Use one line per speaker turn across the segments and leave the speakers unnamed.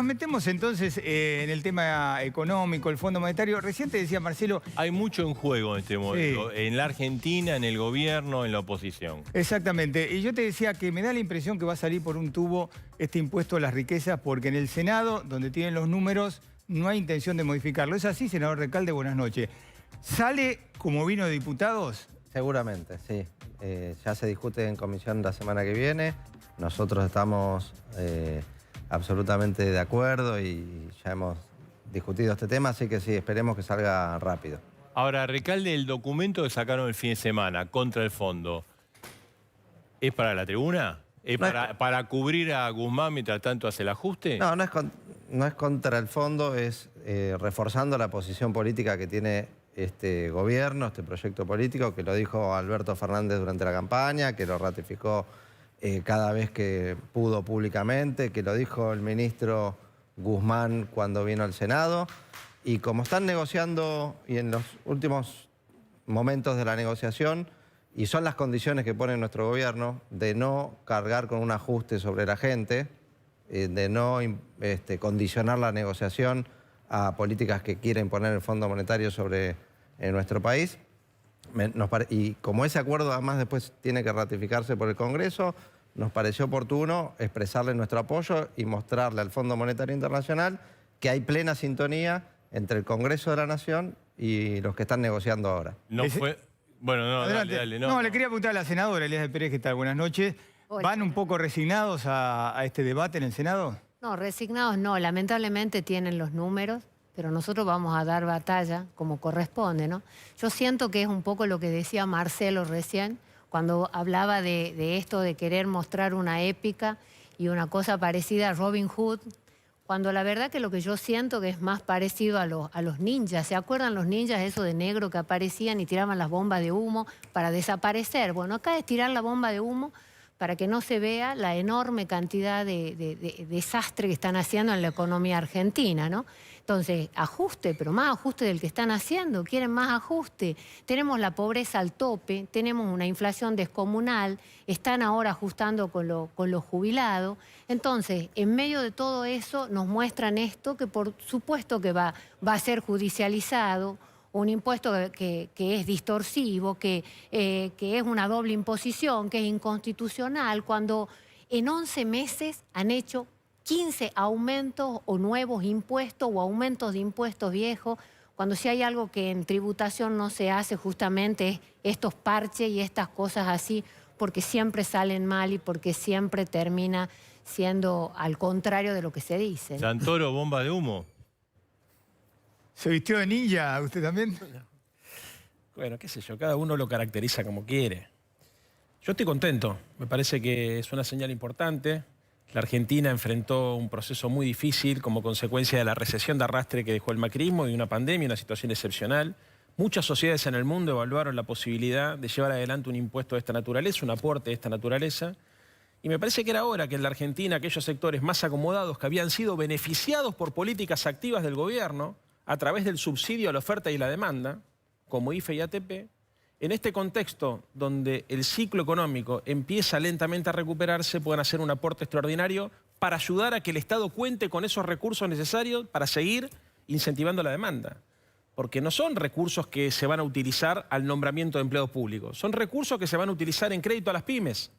metemos entonces en el tema económico, el Fondo Monetario. Recién te decía, Marcelo...
Hay mucho en juego en este momento, en la Argentina, en el gobierno, en la oposición.
Exactamente. Y yo te decía que me da la impresión que va a salir por un tubo este impuesto a las riquezas, porque en el Senado, donde tienen los números, no hay intención de modificarlo. ¿Es así, senador Recalde? Buenas noches. ¿Sale como vino de diputados?
Seguramente, sí. Ya se discute en comisión la semana que viene. Nosotros estamos absolutamente de acuerdo y ya hemos discutido este tema, así que sí, esperemos que salga rápido.
Ahora, Recalde, el documento que sacaron el fin de semana contra el fondo, ¿es para la tribuna? ¿Es para cubrir a Guzmán mientras tanto hace el ajuste?
No, no es contra el fondo, es reforzando la posición política que tiene este gobierno, este proyecto político, que lo dijo Alberto Fernández durante la campaña, que lo ratificó cada vez que pudo públicamente, que lo dijo el ministro Guzmán cuando vino al Senado. Y como están negociando y en los últimos momentos de la negociación, y son las condiciones que pone nuestro gobierno, de no cargar con un ajuste sobre la gente, de no condicionar la negociación a políticas que quieren poner el Fondo Monetario sobre nuestro país. Y como ese acuerdo además después tiene que ratificarse por el Congreso, nos pareció oportuno expresarle nuestro apoyo y mostrarle al Fondo Monetario Internacional que hay plena sintonía entre el Congreso de la Nación y los que están negociando ahora.
No fue... Bueno, no, dale.
No, le quería preguntar a la senadora Elías de Pérez, ¿qué tal? Buenas noches.
Hola.
¿Van un poco resignados a este debate en el Senado?
No, resignados no. Lamentablemente tienen los números, pero nosotros vamos a dar batalla como corresponde, ¿no? Yo siento que es un poco lo que decía Marcelo recién, cuando hablaba de esto de querer mostrar una épica y una cosa parecida a Robin Hood, cuando la verdad que lo que yo siento que es más parecido a los ninjas. ¿Se acuerdan los ninjas, eso de negro que aparecían y tiraban las bombas de humo para desaparecer? Bueno, acá es tirar la bomba de humo para que no se vea la enorme cantidad de desastre que están haciendo en la economía argentina, ¿no? Entonces, ajuste, pero más ajuste del que están haciendo, quieren más ajuste. Tenemos la pobreza al tope, tenemos una inflación descomunal, están ahora ajustando con los jubilados. Entonces, en medio de todo eso, nos muestran esto que por supuesto que va a ser judicializado, un impuesto que es distorsivo, que es una doble imposición, que es inconstitucional, cuando en 11 meses han hecho 15 aumentos o nuevos impuestos o aumentos de impuestos viejos, cuando si hay algo que en tributación no se hace justamente es estos parches y estas cosas así, porque siempre salen mal y porque siempre termina siendo al contrario de lo que se dice, ¿no?
Santoro, bomba de humo.
¿Se vistió de ninja usted también?
Bueno, qué sé yo, cada uno lo caracteriza como quiere. Yo estoy contento, me parece que es una señal importante. La Argentina enfrentó un proceso muy difícil como consecuencia de la recesión de arrastre que dejó el macrismo y una pandemia, una situación excepcional. Muchas sociedades en el mundo evaluaron la posibilidad de llevar adelante un impuesto de esta naturaleza, un aporte de esta naturaleza. Y me parece que era hora que en la Argentina aquellos sectores más acomodados que habían sido beneficiados por políticas activas del gobierno a través del subsidio a la oferta y la demanda, como IFE y ATP, en este contexto donde el ciclo económico empieza lentamente a recuperarse, puedan hacer un aporte extraordinario para ayudar a que el Estado cuente con esos recursos necesarios para seguir incentivando la demanda. Porque no son recursos que se van a utilizar al nombramiento de empleados públicos, son recursos que se van a utilizar en crédito a las pymes,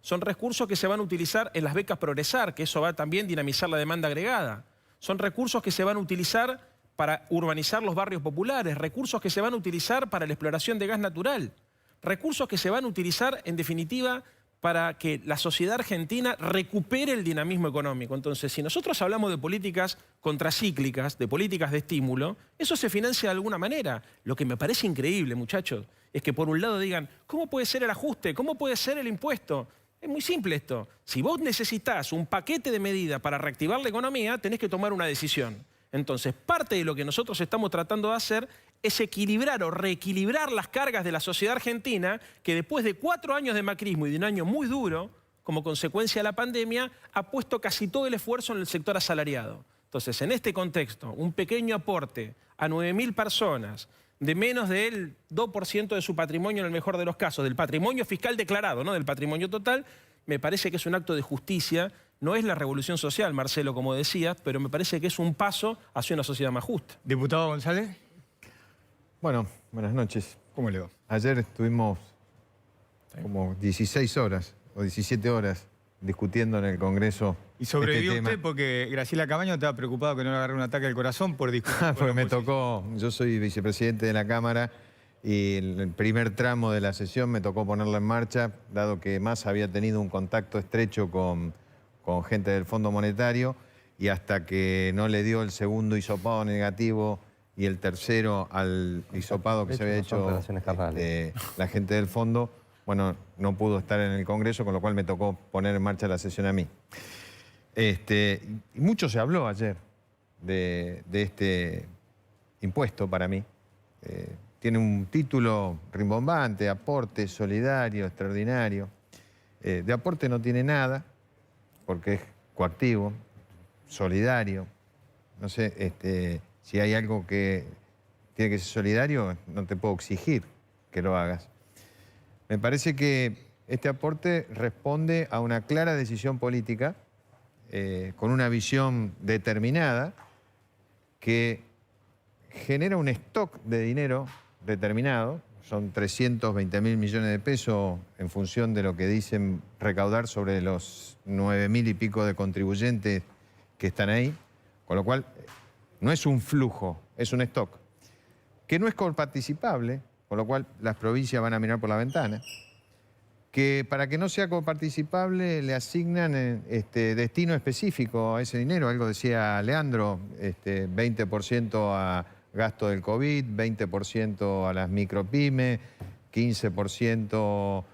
son recursos que se van a utilizar en las becas Progresar, que eso va también a dinamizar la demanda agregada, son recursos que se van a utilizar para urbanizar los barrios populares, recursos que se van a utilizar para la exploración de gas natural, recursos que se van a utilizar, en definitiva, para que la sociedad argentina recupere el dinamismo económico. Entonces, si nosotros hablamos de políticas contracíclicas, de políticas de estímulo, eso se financia de alguna manera. Lo que me parece increíble, muchachos, es que por un lado digan, ¿cómo puede ser el ajuste? ¿Cómo puede ser el impuesto? Es muy simple esto. Si vos necesitás un paquete de medidas para reactivar la economía, tenés que tomar una decisión. Entonces, parte de lo que nosotros estamos tratando de hacer es equilibrar o reequilibrar las cargas de la sociedad argentina que después de 4 años de macrismo y de un año muy duro, como consecuencia de la pandemia, ha puesto casi todo el esfuerzo en el sector asalariado. Entonces, en este contexto, un pequeño aporte a 9.000 personas de menos del 2% de su patrimonio en el mejor de los casos, del patrimonio fiscal declarado, no del patrimonio total, me parece que es un acto de justicia No es la revolución social, Marcelo, como decías, pero me parece que es un paso hacia una sociedad más justa.
Diputado González,
Bueno, buenas noches.
¿cómo le va?
Ayer estuvimos como 16 horas o 17 horas discutiendo en el Congreso
Y sobrevivió
este tema.
usted porque Graciela Camaño estaba preocupado que no le agarre un ataque al corazón por discutir. con
Porque
la
me
oposición.
tocó, yo soy vicepresidente de la Cámara y el primer tramo de la sesión me tocó ponerla en marcha, dado que Massa había tenido un contacto estrecho con gente del Fondo Monetario y hasta que no le dio el segundo hisopado negativo y el tercero al hisopado que se había
no son
hecho
operaciones carnales.
la gente del fondo, bueno, no pudo estar en el Congreso, con lo cual me tocó poner en marcha la sesión a mí. Y mucho se habló ayer de este impuesto para mí. Tiene un título rimbombante, aporte solidario, extraordinario. De aporte no tiene nada, porque es coactivo, solidario. No sé, si hay algo que tiene que ser solidario, no te puedo exigir que lo hagas. Me parece que este aporte responde a una clara decisión política, con una visión determinada, que genera un stock de dinero determinado. Son 320.000 millones de pesos en función de lo que dicen recaudar sobre los 9.000 y pico de contribuyentes que están ahí. Con lo cual, no es un flujo, es un stock, que no es coparticipable, con lo cual las provincias van a mirar por la ventana, que para que no sea coparticipable le asignan destino específico a ese dinero. Algo decía Leandro, 20% a gasto del COVID, 20% a las micropymes, 15%,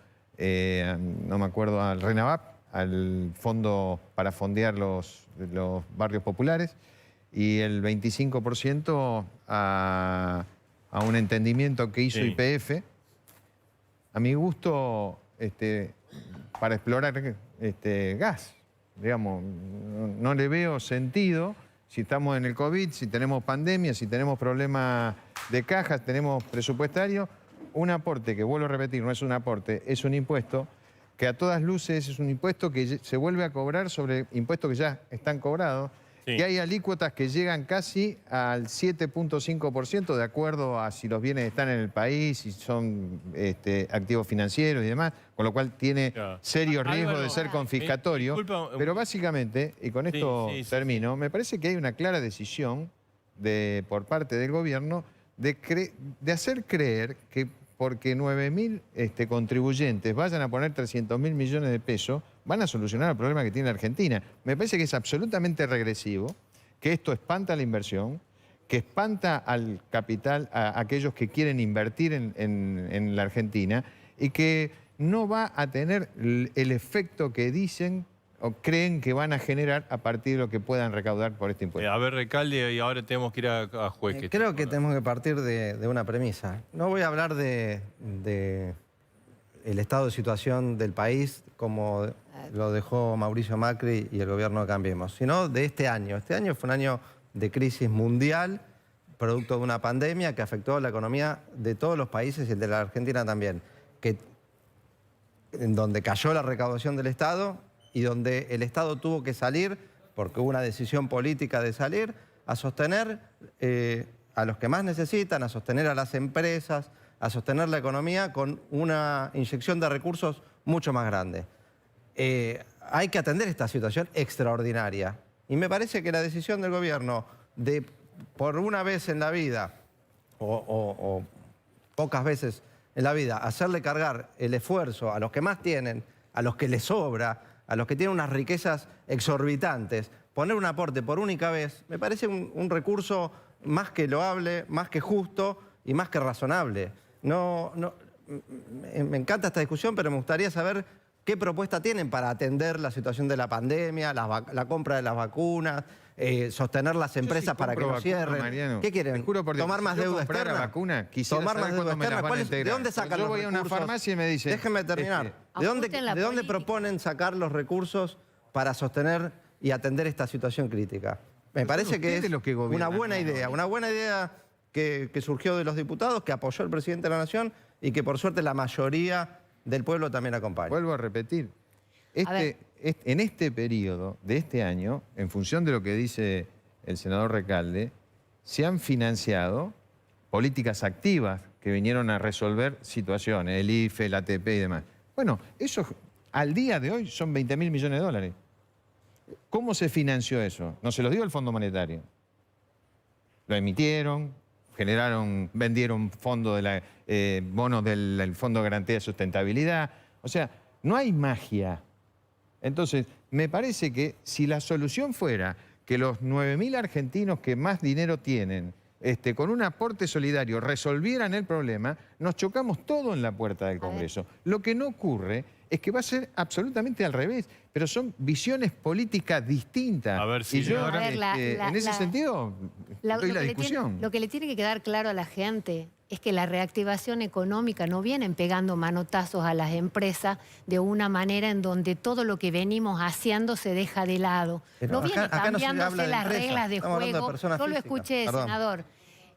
no me acuerdo, al RENAVAP, al fondo para fondear los barrios populares, y el 25% a un entendimiento que hizo
Sí.
YPF, a mi gusto, para explorar gas. Digamos, no le veo sentido si estamos en el COVID, si tenemos pandemia, si tenemos problemas de cajas, tenemos presupuestario. Un aporte, que vuelvo a repetir, no es un aporte, es un impuesto que a todas luces es un impuesto que se vuelve a cobrar sobre impuestos que ya están cobrados.
Sí.
Que hay alícuotas que llegan casi al 7.5% de acuerdo a si los bienes están en el país, si son activos financieros y demás, con lo cual tiene
Claro.
serios
Álvaro,
riesgos de ser confiscatorio.
disculpa,
Pero básicamente, y con esto
sí, sí,
termino, me parece que hay una clara decisión por parte del gobierno de hacer creer que porque 9.000 contribuyentes vayan a poner 300.000 millones de pesos, van a solucionar el problema que tiene Argentina. Me parece que es absolutamente regresivo, que esto espanta la inversión, que espanta al capital, a aquellos que quieren invertir en la Argentina, y que no va a tener el efecto que dicen o creen que van a generar a partir de lo que puedan recaudar por este impuesto.
A ver, Recalde, y ahora tenemos que ir a juez.
Creo que tenemos que partir de una premisa. No voy a hablar de el estado de situación del país como lo dejó Mauricio Macri y el gobierno de Cambiemos, sino de este año. Este año fue un año de crisis mundial, producto de una pandemia que afectó a la economía de todos los países y el de la Argentina también, en donde cayó la recaudación del Estado y donde el Estado tuvo que salir, porque hubo una decisión política de salir, a sostener a los que más necesitan, a sostener a las empresas, a sostener la economía con una inyección de recursos mucho más grande. Hay que atender esta situación extraordinaria. Y me parece que la decisión del gobierno de, por una vez en la vida, o pocas veces en la vida, hacerle cargar el esfuerzo a los que más tienen, a los que les sobra, a los que tienen unas riquezas exorbitantes, poner un aporte por única vez, me parece un recurso más que loable, más que justo y más que razonable. Me encanta esta discusión, pero me gustaría saber qué propuesta tienen para atender la situación de la pandemia, la compra de las vacunas, sostener las empresas para que no cierren.
Mariano.
¿Qué quieren?
Te juro por Dios,
¿Tomar más
si yo
deuda
comprara
externa?
vacuna, quisiera
¿Tomar más
saber
deuda
cuándo me las
externa?
van a
¿De
integrar.
dónde sacan
Yo
los
voy a una
recursos?
farmacia y me dicen...
Déjenme terminar. ¿De
Ajusten la
dónde
política.
proponen sacar los recursos para sostener y atender esta situación crítica? Me parece que es
ustedes los que gobiernan,
una buena idea que surgió de los diputados, que apoyó el presidente de la Nación y que por suerte la mayoría del pueblo también acompaña.
Vuelvo a repetir.
A ver.
en este periodo de este año, en función de lo que dice el senador Recalde, se han financiado políticas activas que vinieron a resolver situaciones, el IFE, el ATP y demás. Bueno, eso al día de hoy son 20.000 millones de dólares. ¿Cómo se financió eso? No se los dio el Fondo Monetario. Lo emitieron, vendieron bonos del Fondo de Garantía de Sustentabilidad. O sea, no hay magia. Entonces, me parece que si la solución fuera que los 9.000 argentinos que más dinero tienen, con un aporte solidario, resolvieran el problema, nos chocamos todo en la puerta del Congreso. Lo que no ocurre es que va a ser absolutamente al revés, pero son visiones políticas distintas.
A ver si...
Y yo,
A ver,
en ese sentido, doy la discusión.
Lo que le tiene que quedar claro a la gente es que la reactivación económica no vienen pegando manotazos a las empresas de una manera en donde todo lo que venimos haciendo se deja de lado.
Pero
No viene
acá no se habla
cambiándose
de
las
empresas,
reglas de
estamos hablando de
juego.
personas
Yo lo
físicas.
escuché,
Perdón.
senador.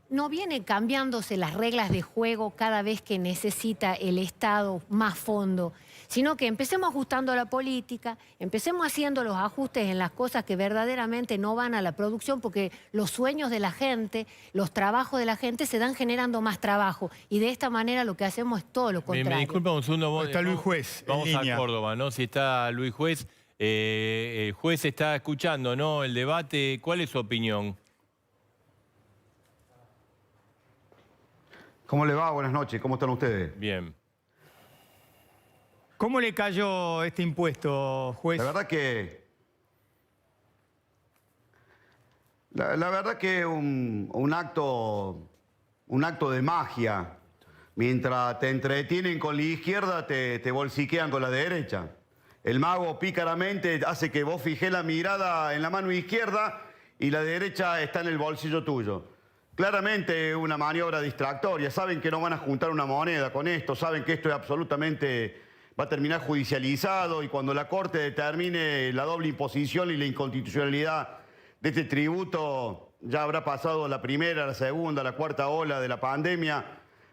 No viene cambiándose las reglas de juego cada vez que necesita el Estado más fondo, sino que empecemos ajustando la política, empecemos haciendo los ajustes en las cosas que verdaderamente no van a la producción, porque los sueños de la gente, los trabajos de la gente se dan generando más trabajo. Y de esta manera lo que hacemos es todo lo contrario.
Me disculpa un segundo.
Está Luis Juez en
Vamos
línea.
a Córdoba, ¿no? Si está Luis Juez. El juez está escuchando, ¿no? El debate. ¿Cuál es su opinión?
¿Cómo le va? Buenas noches. ¿Cómo están ustedes?
Bien.
¿Cómo le cayó este impuesto, juez?
La verdad que... La verdad que un acto de magia. Mientras te entretienen con la izquierda, te bolsiquean con la derecha. El mago pícaramente hace que vos fijes la mirada en la mano izquierda y la derecha está en el bolsillo tuyo. Claramente una maniobra distractoria. Saben que no van a juntar una moneda con esto, saben que esto es absolutamente... va a terminar judicializado y cuando la Corte determine la doble imposición y la inconstitucionalidad de este tributo, ya habrá pasado la primera, la segunda, la cuarta ola de la pandemia.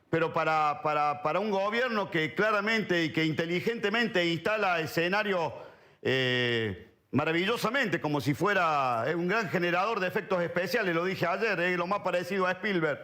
Pero para un gobierno que claramente y que inteligentemente instala escenarios maravillosamente, como si fuera un gran generador de efectos especiales, lo dije ayer, lo más parecido a Spielberg.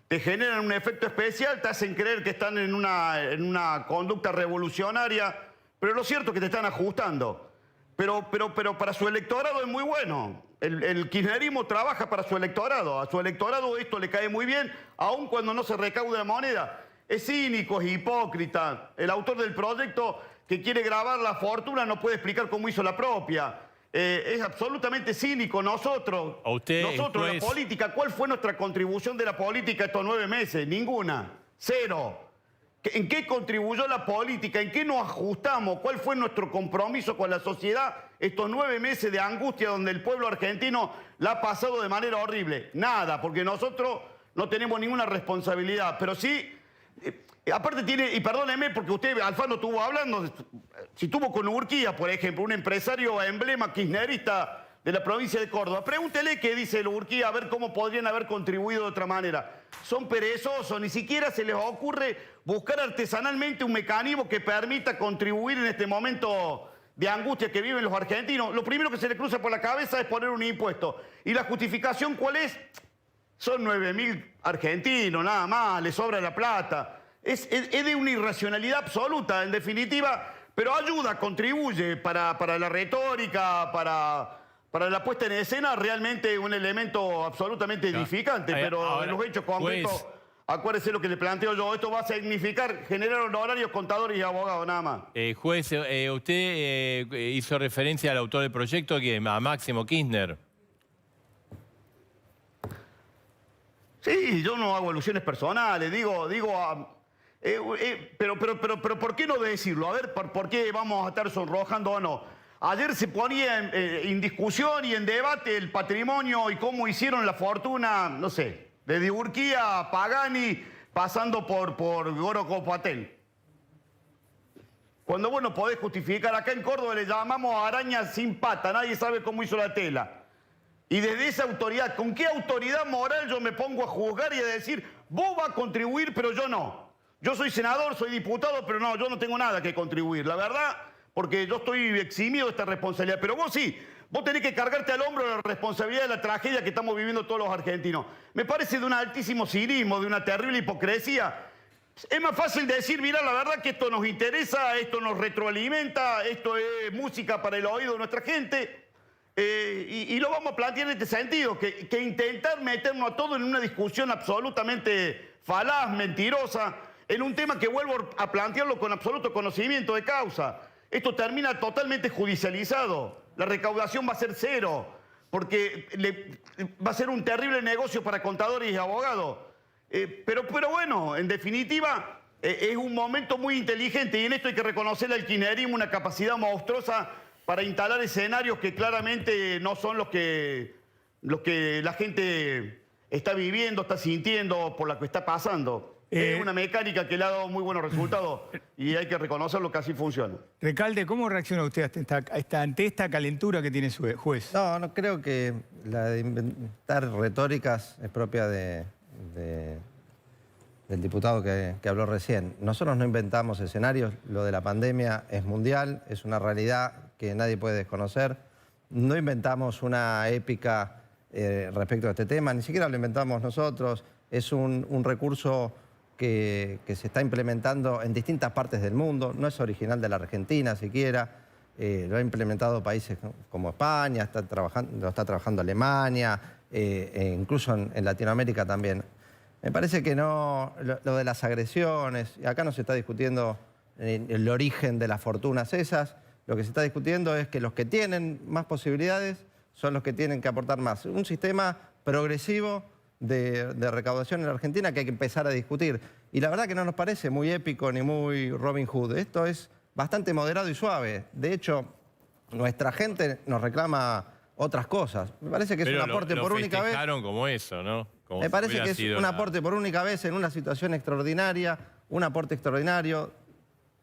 Te generan un efecto especial, te hacen creer que están en una conducta revolucionaria, pero lo cierto es que te están ajustando. Pero para su electorado es muy bueno. El kirchnerismo trabaja para su electorado. A su electorado esto le cae muy bien, aun cuando no se recaude la moneda. Es cínico, es hipócrita. El autor del proyecto que quiere grabar la fortuna no puede explicar cómo hizo la propia. Es absolutamente cínico. Nosotros, la política, ¿cuál fue nuestra contribución de la política estos 9 meses? Ninguna. Cero. ¿En qué contribuyó la política? ¿En qué nos ajustamos? ¿Cuál fue nuestro compromiso con la sociedad estos 9 meses de angustia donde el pueblo argentino la ha pasado de manera horrible? Nada, porque nosotros no tenemos ninguna responsabilidad. Pero sí, aparte tiene, y perdóneme porque usted, Alfano, estuvo hablando, si estuvo con Urquía, por ejemplo, un empresario emblema kirchnerista de la provincia de Córdoba. Pregúntele qué dice Urquía, a ver cómo podrían haber contribuido de otra manera. Son perezosos, ni siquiera se les ocurre buscar artesanalmente un mecanismo que permita contribuir en este momento de angustia que viven los argentinos. Lo primero que se les cruza por la cabeza es poner un impuesto. ¿Y la justificación cuál es? Son 9.000 argentinos, nada más, les sobra la plata. Es de una irracionalidad absoluta, en definitiva, pero ayuda, contribuye para la retórica, para la puesta en escena, realmente un elemento absolutamente edificante, pero
ahora,
en los hechos concretos, acuérdese lo que le planteo yo, esto va a significar generar honorarios, contadores y abogados, nada más.
Juez, usted hizo referencia al autor del proyecto, a Máximo Kirchner.
Sí, yo no hago alusiones personales, pero ¿por qué no decirlo? A ver, ¿por qué vamos a estar sonrojando o no? Ayer se ponía en discusión y en debate el patrimonio y cómo hicieron la fortuna, no sé, desde Urquía a Pagani, pasando por Goro Copatel. Cuando vos no podés justificar, acá en Córdoba le llamamos araña sin pata, nadie sabe cómo hizo la tela. Y desde esa autoridad, ¿con qué autoridad moral yo me pongo a juzgar y a decir, vos vas a contribuir, pero yo no? Yo soy senador, soy diputado, pero no, yo no tengo nada que contribuir. La verdad, porque yo estoy eximido de esta responsabilidad, pero vos sí. Vos tenés que cargarte al hombro la responsabilidad de la tragedia que estamos viviendo todos los argentinos. Me parece de un altísimo cinismo, de una terrible hipocresía. Es más fácil decir, mira, la verdad que esto nos interesa, esto nos retroalimenta, esto es música para el oído de nuestra gente. Y lo vamos a plantear en este sentido, que intentar meternos a todos en una discusión absolutamente falaz, mentirosa, en un tema que vuelvo a plantearlo con absoluto conocimiento de causa. Esto termina totalmente judicializado. La recaudación va a ser cero, porque va a ser un terrible negocio para contadores y abogados. Pero bueno, en definitiva, es un momento muy inteligente y en esto hay que reconocerle al kirchnerismo una capacidad monstruosa para instalar escenarios que claramente no son los que la gente está viviendo, está sintiendo, por la que está pasando. Es una mecánica que le ha dado muy buenos resultados y hay que reconocerlo que así funciona.
Recalde, ¿cómo reacciona usted ante esta calentura que tiene su juez?
No creo que la de inventar retóricas es propia del diputado que habló recién. Nosotros no inventamos escenarios, lo de la pandemia es mundial, es una realidad que nadie puede desconocer. No inventamos una épica respecto a este tema, ni siquiera lo inventamos nosotros. Es un recurso que se está implementando en distintas partes del mundo, no es original de la Argentina siquiera, lo ha implementado países como España, lo está trabajando Alemania, e incluso en Latinoamérica también. Me parece que no, lo de las agresiones, acá no se está discutiendo el origen de las fortunas esas, lo que se está discutiendo es que los que tienen más posibilidades son los que tienen que aportar más. Un sistema progresivo de recaudación en la Argentina que hay que empezar a discutir. Y la verdad que no nos parece muy épico ni muy Robin Hood. Esto es bastante moderado y suave. De hecho, nuestra gente nos reclama otras cosas. Me parece que es un aporte por única vez.
Como eso, ¿no? Como
me parece que es un aporte por única vez en una situación extraordinaria, un aporte extraordinario,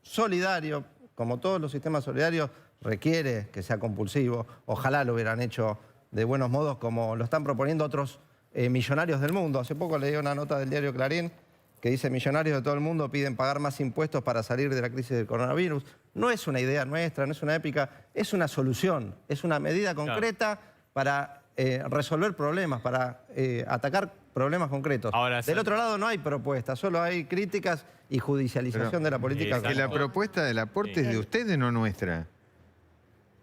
solidario, como todos los sistemas solidarios, requiere que sea compulsivo. Ojalá lo hubieran hecho de buenos modos como lo están proponiendo otros millonarios del mundo. Hace poco leí una nota del diario Clarín que dice: millonarios de todo el mundo piden pagar más impuestos para salir de la crisis del coronavirus. No es una idea nuestra, no es una épica, es una solución, es una medida concreta para resolver problemas, para atacar problemas concretos.
Ahora,
del otro lado no hay propuestas, solo hay críticas y judicialización de la política.
Que la propuesta del aporte es de ustedes, no nuestra.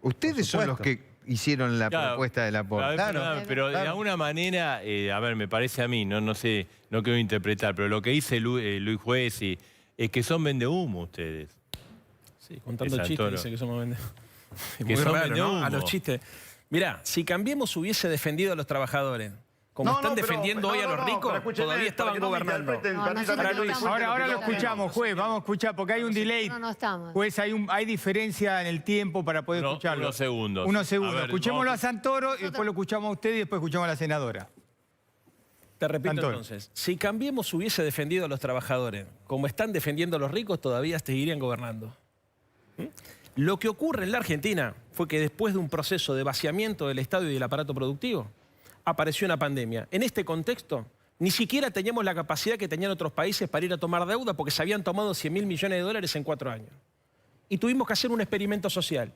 Ustedes son los que hicieron la propuesta del aporte.
Pero de alguna manera, a ver, me parece a mí, no sé, no quiero interpretar, pero lo que dice Luis Juez es que son vendehumo ustedes.
Sí, contando chistes dice que somos vendehumo.
Que son vendehumo.
A los chistes. Mirá, si Cambiemos hubiese defendido a los trabajadores, como están defendiendo hoy a los ricos, todavía estaban gobernando.
Ahora lo escuchamos, juez, vamos a escuchar, porque hay un delay.
No estamos.
Juez, hay diferencia en el tiempo para poder escucharlo.
Unos segundos.
Unos segundos.
A ver,
escuchémoslo a Santoro y después lo escuchamos a usted y después escuchamos a la senadora.
Te repito
Santoro.
entonces, si Cambiemos hubiese defendido a los trabajadores, como están defendiendo a los ricos, todavía seguirían gobernando. Lo que ocurre en la Argentina fue que después de un proceso de vaciamiento del Estado y del aparato productivo, apareció una pandemia. En este contexto, ni siquiera teníamos la capacidad que tenían otros países para ir a tomar deuda porque se habían tomado 100.000 millones de dólares en 4 años. Y tuvimos que hacer un experimento social,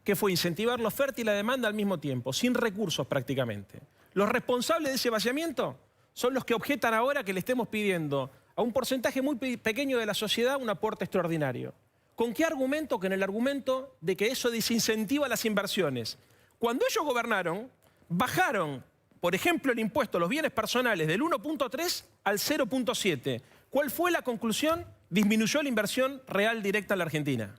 que fue incentivar la oferta y la demanda al mismo tiempo, sin recursos prácticamente. Los responsables de ese vaciamiento son los que objetan ahora que le estemos pidiendo a un porcentaje muy pequeño de la sociedad un aporte extraordinario. ¿Con qué argumento? Con el argumento de que eso desincentiva las inversiones. Cuando ellos gobernaron, bajaron, por ejemplo, el impuesto a los bienes personales del 1.3 al 0.7. ¿Cuál fue la conclusión? Disminuyó la inversión real directa en la Argentina.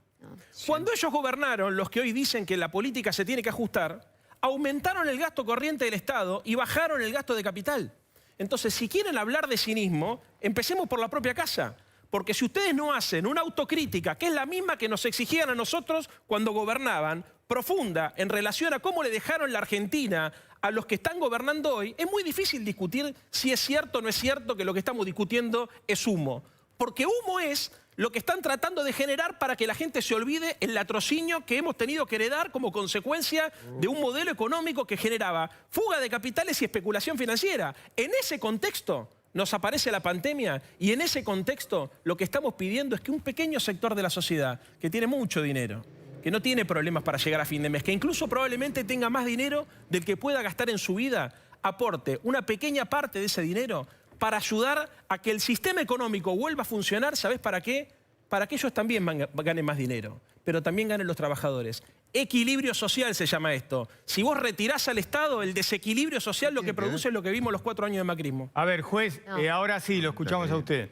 Cuando ellos gobernaron, los que hoy dicen que la política se tiene que ajustar, aumentaron el gasto corriente del Estado y bajaron el gasto de capital. Entonces, si quieren hablar de cinismo, empecemos por la propia casa. Porque si ustedes no hacen una autocrítica, que es la misma que nos exigían a nosotros cuando gobernaban, profunda en relación a cómo le dejaron la Argentina a los que están gobernando hoy, es muy difícil discutir si es cierto o no es cierto que lo que estamos discutiendo es humo. Porque humo es lo que están tratando de generar para que la gente se olvide el latrocinio que hemos tenido que heredar como consecuencia de un modelo económico que generaba fuga de capitales y especulación financiera. En ese contexto nos aparece la pandemia y en ese contexto lo que estamos pidiendo es que un pequeño sector de la sociedad que tiene mucho dinero, que no tiene problemas para llegar a fin de mes, que incluso probablemente tenga más dinero del que pueda gastar en su vida, aporte una pequeña parte de ese dinero para ayudar a que el sistema económico vuelva a funcionar, ¿sabés para qué? Para que ellos también ganen más dinero, pero también ganen los trabajadores. Equilibrio social se llama esto. Si vos retirás al Estado, el desequilibrio social lo que produce es lo que vimos los 4 años de macrismo.
A ver, juez, ahora sí, lo escuchamos a usted.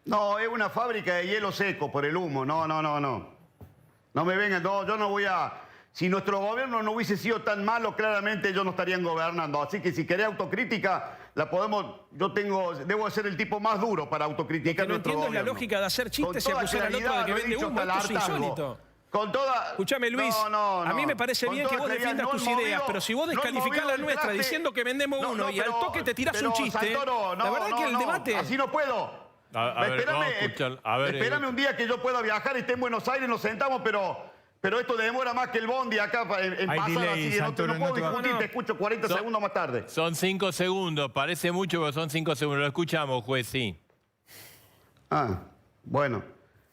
No, es una fábrica de hielo seco por el humo. No. No me vengan, no, yo no voy a... Si nuestro gobierno no hubiese sido tan malo, claramente ellos no estarían gobernando. Así que si querés autocrítica, la podemos... Debo ser el tipo más duro para autocriticar nuestro gobierno.
Lo que no entiendo es la lógica de hacer chistes y acusar al otro de que vende humo. Esto es insólito. Escuchame, Luis, a mí me parece bien que vos defiendas tus ideas, pero si vos descalificás la nuestra diciendo que vendemos uno y al toque te tirás un chiste, la verdad es que el debate...
Así no puedo. Espérame un día que yo pueda viajar y esté en Buenos Aires, nos sentamos, pero esto demora más que el bondi acá en pasar,
delay,
así que no puedo discutir, te escucho 40 segundos más tarde.
Son 5 segundos, parece mucho, pero son 5 segundos. Lo escuchamos, juez, sí.
Bueno.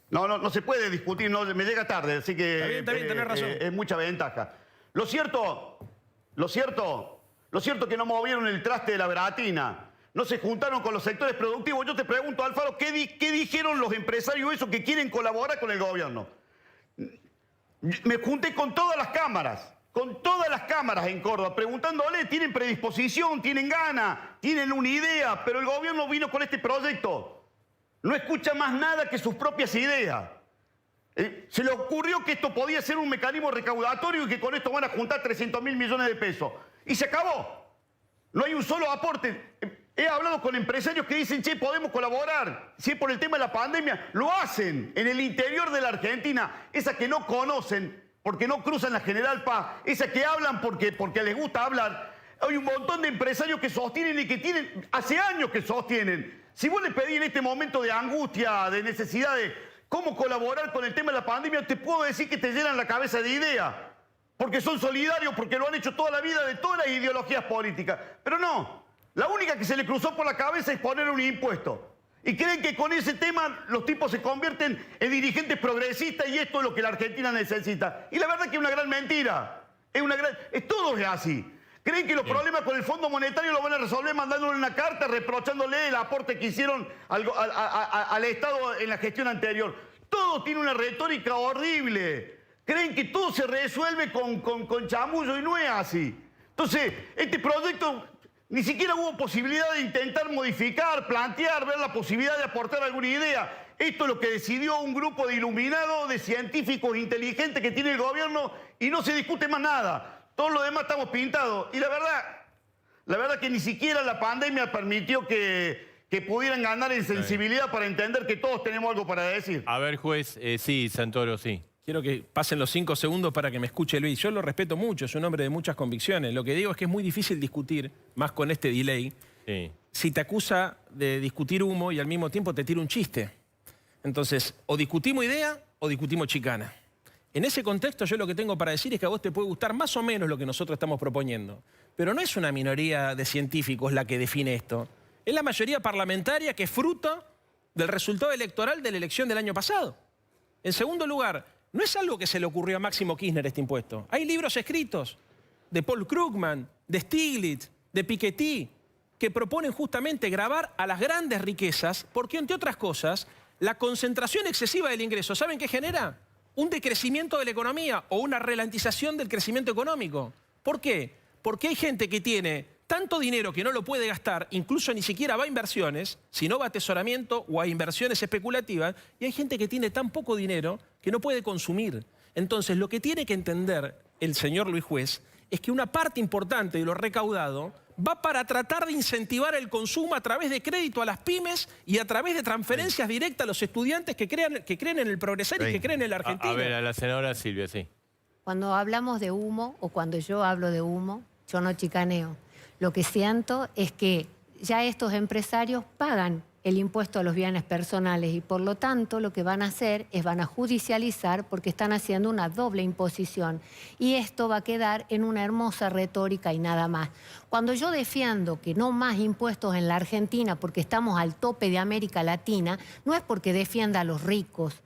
No se puede discutir, no, me llega tarde, así que...
Está bien, tenés razón.
Es mucha ventaja. Lo cierto que no movieron el traste de la Bratina. No se juntaron con los sectores productivos. Yo te pregunto, Alfaro, ¿qué dijeron los empresarios esos que quieren colaborar con el gobierno? Me junté con todas las cámaras en Córdoba, preguntándole, ¿tienen predisposición, tienen ganas, tienen una idea? Pero el gobierno vino con este proyecto. No escucha más nada que sus propias ideas. Se le ocurrió que esto podía ser un mecanismo recaudatorio y que con esto van a juntar 300.000 millones de pesos. Y se acabó. No hay un solo aporte. He hablado con empresarios que dicen, che, podemos colaborar. Si es por el tema de la pandemia, lo hacen en el interior de la Argentina. Esas que no conocen, porque no cruzan la General Paz. Esas que hablan porque les gusta hablar. Hay un montón de empresarios que sostienen y que tienen, hace años que sostienen. Si vos le pedís en este momento de angustia, de necesidad de cómo colaborar con el tema de la pandemia, te puedo decir que te llenan la cabeza de ideas. Porque son solidarios, porque lo han hecho toda la vida de todas las ideologías políticas. Pero no, la única que se le cruzó por la cabeza es poner un impuesto. Y creen que con ese tema los tipos se convierten en dirigentes progresistas y esto es lo que la Argentina necesita. Y la verdad que es una gran mentira. Todo es así. Creen que los problemas con el Fondo Monetario lo van a resolver mandándole una carta reprochándole el aporte que hicieron al Estado en la gestión anterior. Todo tiene una retórica horrible. Creen que todo se resuelve con chamullo y no es así. Entonces, este proyecto ni siquiera hubo posibilidad de intentar modificar, plantear, ver la posibilidad de aportar alguna idea. Esto es lo que decidió un grupo de iluminados, de científicos inteligentes que tiene el gobierno y no se discute más nada. Todo lo demás estamos pintados. Y la verdad que ni siquiera la pandemia permitió que pudieran ganar en sensibilidad para entender que todos tenemos algo para decir.
A ver, juez, sí, Santoro, sí.
Quiero que pasen los 5 segundos para que me escuche Luis. Yo lo respeto mucho, es un hombre de muchas convicciones. Lo que digo es que es muy difícil discutir, más con este delay, si te acusa de discutir humo y al mismo tiempo te tira un chiste. Entonces, o discutimos idea o discutimos chicana. En ese contexto yo lo que tengo para decir es que a vos te puede gustar más o menos lo que nosotros estamos proponiendo. Pero no es una minoría de científicos la que define esto. Es la mayoría parlamentaria que es fruto del resultado electoral de la elección del año pasado. En segundo lugar, no es algo que se le ocurrió a Máximo Kirchner este impuesto. Hay libros escritos de Paul Krugman, de Stiglitz, de Piketty, que proponen justamente gravar a las grandes riquezas porque, entre otras cosas, la concentración excesiva del ingreso, ¿saben qué genera? Un decrecimiento de la economía o una ralentización del crecimiento económico. ¿Por qué? Porque hay gente que tiene tanto dinero que no lo puede gastar, incluso ni siquiera va a inversiones, sino va a atesoramiento o a inversiones especulativas, y hay gente que tiene tan poco dinero que no puede consumir. Entonces, lo que tiene que entender el señor Luis Juez es que una parte importante de lo recaudado va para tratar de incentivar el consumo a través de crédito a las pymes y a través de transferencias directas a los estudiantes que creen en el progresar y que creen en la Argentina.
A ver, a la senadora Silvia, sí.
Cuando hablamos de humo o cuando yo hablo de humo, yo no chicaneo. Lo que siento es que ya estos empresarios pagan el impuesto a los bienes personales y por lo tanto lo que van a hacer es van a judicializar porque están haciendo una doble imposición y esto va a quedar en una hermosa retórica y nada más. Cuando yo defiendo que no más impuestos en la Argentina porque estamos al tope de América Latina, no es porque defienda a los ricos,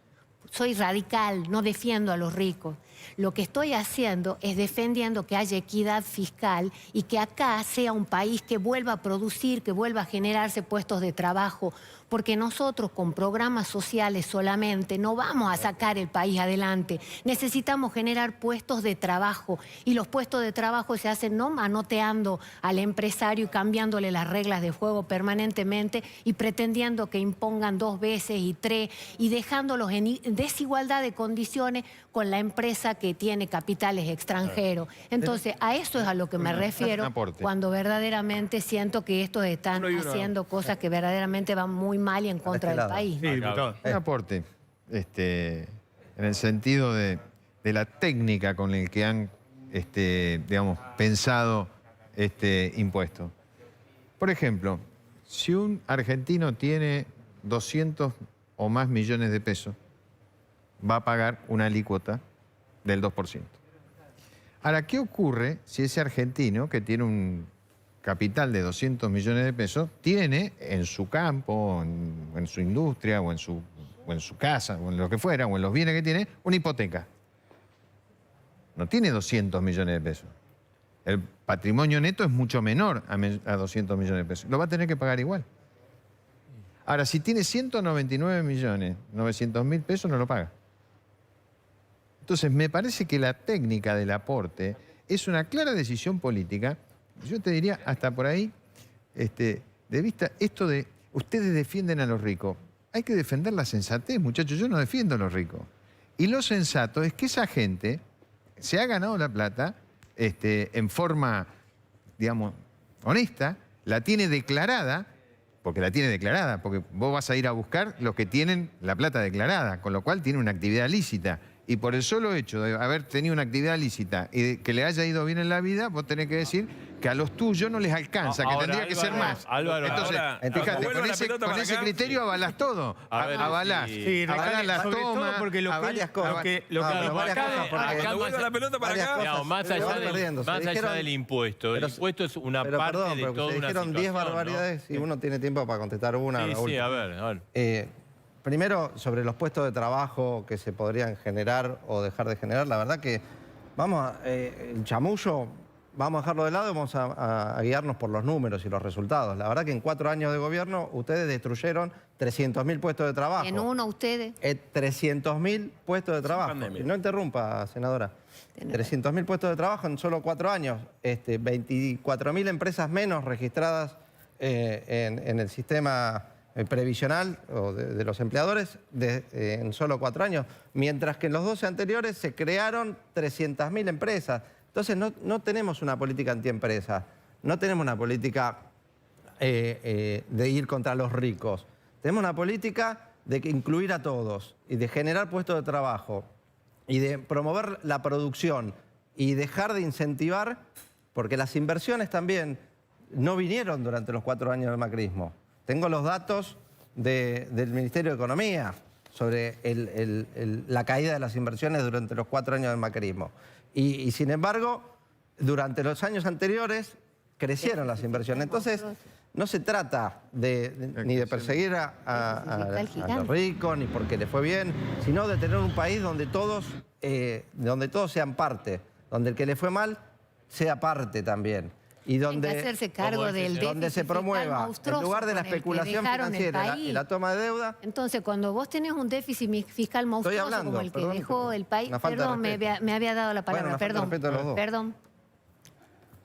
soy radical, no defiendo a los ricos. Lo que estoy haciendo es defendiendo que haya equidad fiscal y que acá sea un país que vuelva a producir, que vuelva a generarse puestos de trabajo, porque nosotros con programas sociales solamente no vamos a sacar el país adelante. Necesitamos generar puestos de trabajo y los puestos de trabajo se hacen no manoteando al empresario y cambiándole las reglas de juego permanentemente y pretendiendo que impongan 2 veces y 3 y dejándolos en desigualdad de condiciones con la empresa que tiene capitales extranjeros. Entonces, a eso es a lo que me refiero cuando verdaderamente siento que estos están haciendo cosas que verdaderamente van muy mal y en contra del país.
Sí, diputado.
Un aporte, en el sentido de la técnica con el que han, digamos, pensado este impuesto. Por ejemplo, si un argentino tiene 200 o más millones de pesos, va a pagar una alícuota del 2%. Ahora, ¿qué ocurre si ese argentino que tiene un capital de 200 millones de pesos tiene en su campo, en su industria, o en su casa, o en lo que fuera, o en los bienes que tiene, una hipoteca? No tiene 200 millones de pesos. El patrimonio neto es mucho menor a 200 millones de pesos. Lo va a tener que pagar igual. Ahora, si tiene 199 millones, 900 mil pesos, no lo paga. Entonces, me parece que la técnica del aporte es una clara decisión política. Yo te diría, hasta por ahí, de vista, esto de ustedes defienden a los ricos. Hay que defender la sensatez, muchachos. Yo no defiendo a los ricos. Y lo sensato es que esa gente se ha ganado la plata en forma, digamos, honesta, la tiene declarada, porque vos vas a ir a buscar los que tienen la plata declarada, con lo cual tiene una actividad lícita. Y por el solo hecho de haber tenido una actividad lícita y de que le haya ido bien en la vida, vos tenés que decir que a los tuyos no les alcanza, que
Ahora,
tendría que ser más.
Álvaro,
entonces, fíjate, con ese criterio avalás todo.
A ver,
avalás.
Sí,
avalás las
sobre todo
tomas.
porque lo
a
que...
varias cosas.
varias cosas, porque
Cuando vuelva la pelota para
varias
acá.
cosas.
Digamos, más
Se
allá,
van perdiendo. Se
más allá
dijeron-
del impuesto. El impuesto es una
Pero
parte
perdón,
de
pero
toda
se
una
dijeron 10
situación,
barbaridades
¿no?
y uno tiene tiempo para contestar una.
Sí,
la
sí,
última.
a ver.
Primero, sobre los puestos de trabajo que se podrían generar o dejar de generar, la verdad que el chamullo, vamos a dejarlo de lado y vamos a guiarnos por los números y los resultados. La verdad que en 4 años de gobierno ustedes destruyeron 300.000 puestos de trabajo.
En uno ustedes.
300.000 puestos de trabajo.
pandemia.
No interrumpa, senadora. 300.000 puestos de trabajo en solo 4 años. 24.000 empresas menos registradas en el sistema previsional o de los empleadores en solo 4 años, mientras que en los 12 anteriores se crearon 300.000 empresas. Entonces no tenemos una política antiempresa, no tenemos una política de ir contra los ricos. Tenemos una política de incluir a todos y de generar puestos de trabajo y de promover la producción y dejar de incentivar, porque las inversiones también no vinieron durante los 4 años del macrismo. Tengo los datos del Ministerio de Economía sobre la caída de las inversiones durante los 4 años del macrismo. Y sin embargo, durante los años anteriores crecieron las inversiones. Entonces, no se trata ni de perseguir a los ricos, ni porque les fue bien, sino de tener un país donde todos sean parte, donde el que le fue mal sea parte también. Y donde,
Tienen que hacerse cargo del déficit
donde se
fiscal
promueva, en
monstruoso
lugar de la
con el que
especulación
dejaron el
financiera
país.
y la toma de deuda.
Entonces, cuando vos tenés un déficit fiscal monstruoso
hablando,
como el que
perdón,
dejó el país...
una falta de
Perdón,
respeto.
me había dado la palabra.
Bueno, una falta de respeto a los dos.
Perdón.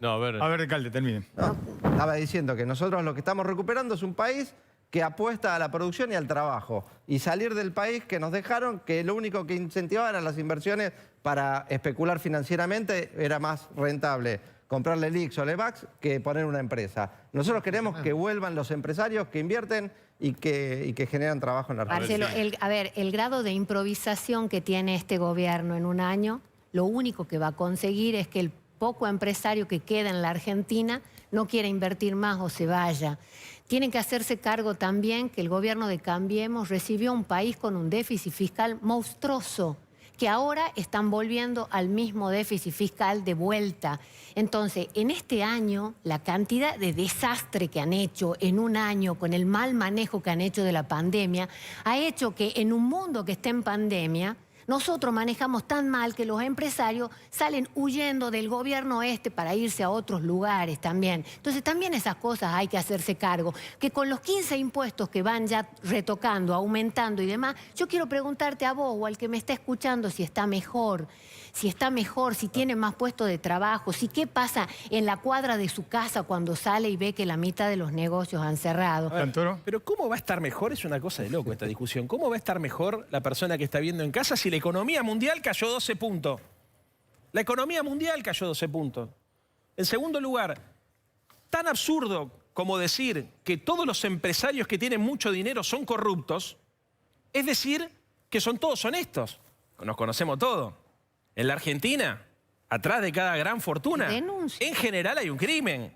No, a ver.
A ver, alcalde, termine.
No, estaba diciendo que nosotros lo que estamos recuperando es un país que apuesta a la producción y al trabajo. Y salir del país que nos dejaron, que lo único que incentivaba eran las inversiones para especular financieramente, era más rentable comprarle el IX o el EVAX que poner una empresa. Nosotros queremos que vuelvan los empresarios que invierten y que generan trabajo en la Argentina.
Marcelo, el grado de improvisación que tiene este gobierno en un año, lo único que va a conseguir es que el poco empresario que queda en la Argentina no quiera invertir más o se vaya. Tienen que hacerse cargo también que el gobierno de Cambiemos recibió un país con un déficit fiscal monstruoso, que ahora están volviendo al mismo déficit fiscal de vuelta. Entonces, en este año, la cantidad de desastre que han hecho en un año con el mal manejo que han hecho de la pandemia, ha hecho que en un mundo que está en pandemia, nosotros manejamos tan mal que los empresarios salen huyendo del gobierno para irse a otros lugares también. Entonces también esas cosas hay que hacerse cargo. Que con los 15 impuestos que van ya retocando, aumentando y demás, yo quiero preguntarte a vos o al que me está escuchando si está mejor, si tiene más puestos de trabajo, si qué pasa en la cuadra de su casa cuando sale y ve que la mitad de los negocios han cerrado.
Santoro.
Pero ¿cómo va a estar mejor? Es una cosa de loco esta discusión. ¿Cómo va a estar mejor la persona que está viendo en casa si la economía mundial cayó 12 puntos? La economía mundial cayó 12 puntos. En segundo lugar, tan absurdo como decir que todos los empresarios que tienen mucho dinero son corruptos, es decir, que son todos honestos. Nos conocemos todos. En la Argentina, atrás de cada gran fortuna,
Denuncia.
en general hay un crimen.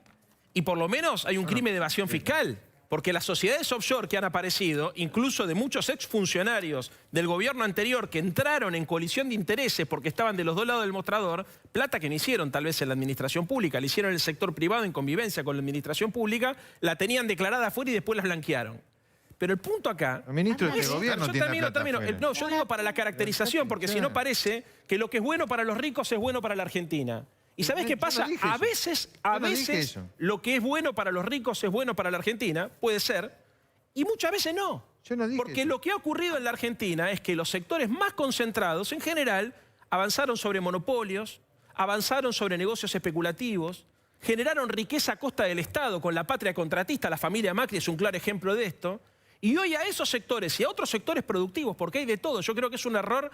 Y por lo menos hay un crimen de evasión fiscal. Porque las sociedades offshore que han aparecido, incluso de muchos exfuncionarios del gobierno anterior que entraron en colisión de intereses porque estaban de los dos lados del mostrador, plata que no hicieron tal vez en la administración pública, la hicieron en el sector privado en convivencia con la administración pública, la tenían declarada afuera y después las blanquearon. Pero el punto acá...
El ministro de este
Sí,
gobierno
yo
tiene plata
termino.
afuera.
No, yo digo para la caracterización, porque si no parece que lo que es bueno para los ricos es bueno para la Argentina. ¿Y sabés qué pasa? A veces lo que es bueno para los ricos es bueno para la Argentina, puede ser, y muchas veces no.
Yo no dije
Porque
eso.
lo que ha ocurrido en la Argentina es que los sectores más concentrados, en general, avanzaron sobre monopolios, avanzaron sobre negocios especulativos, generaron riqueza a costa del Estado con la patria contratista, la familia Macri es un claro ejemplo de esto, y hoy a esos sectores y a otros sectores productivos, porque hay de todo, yo creo que es un error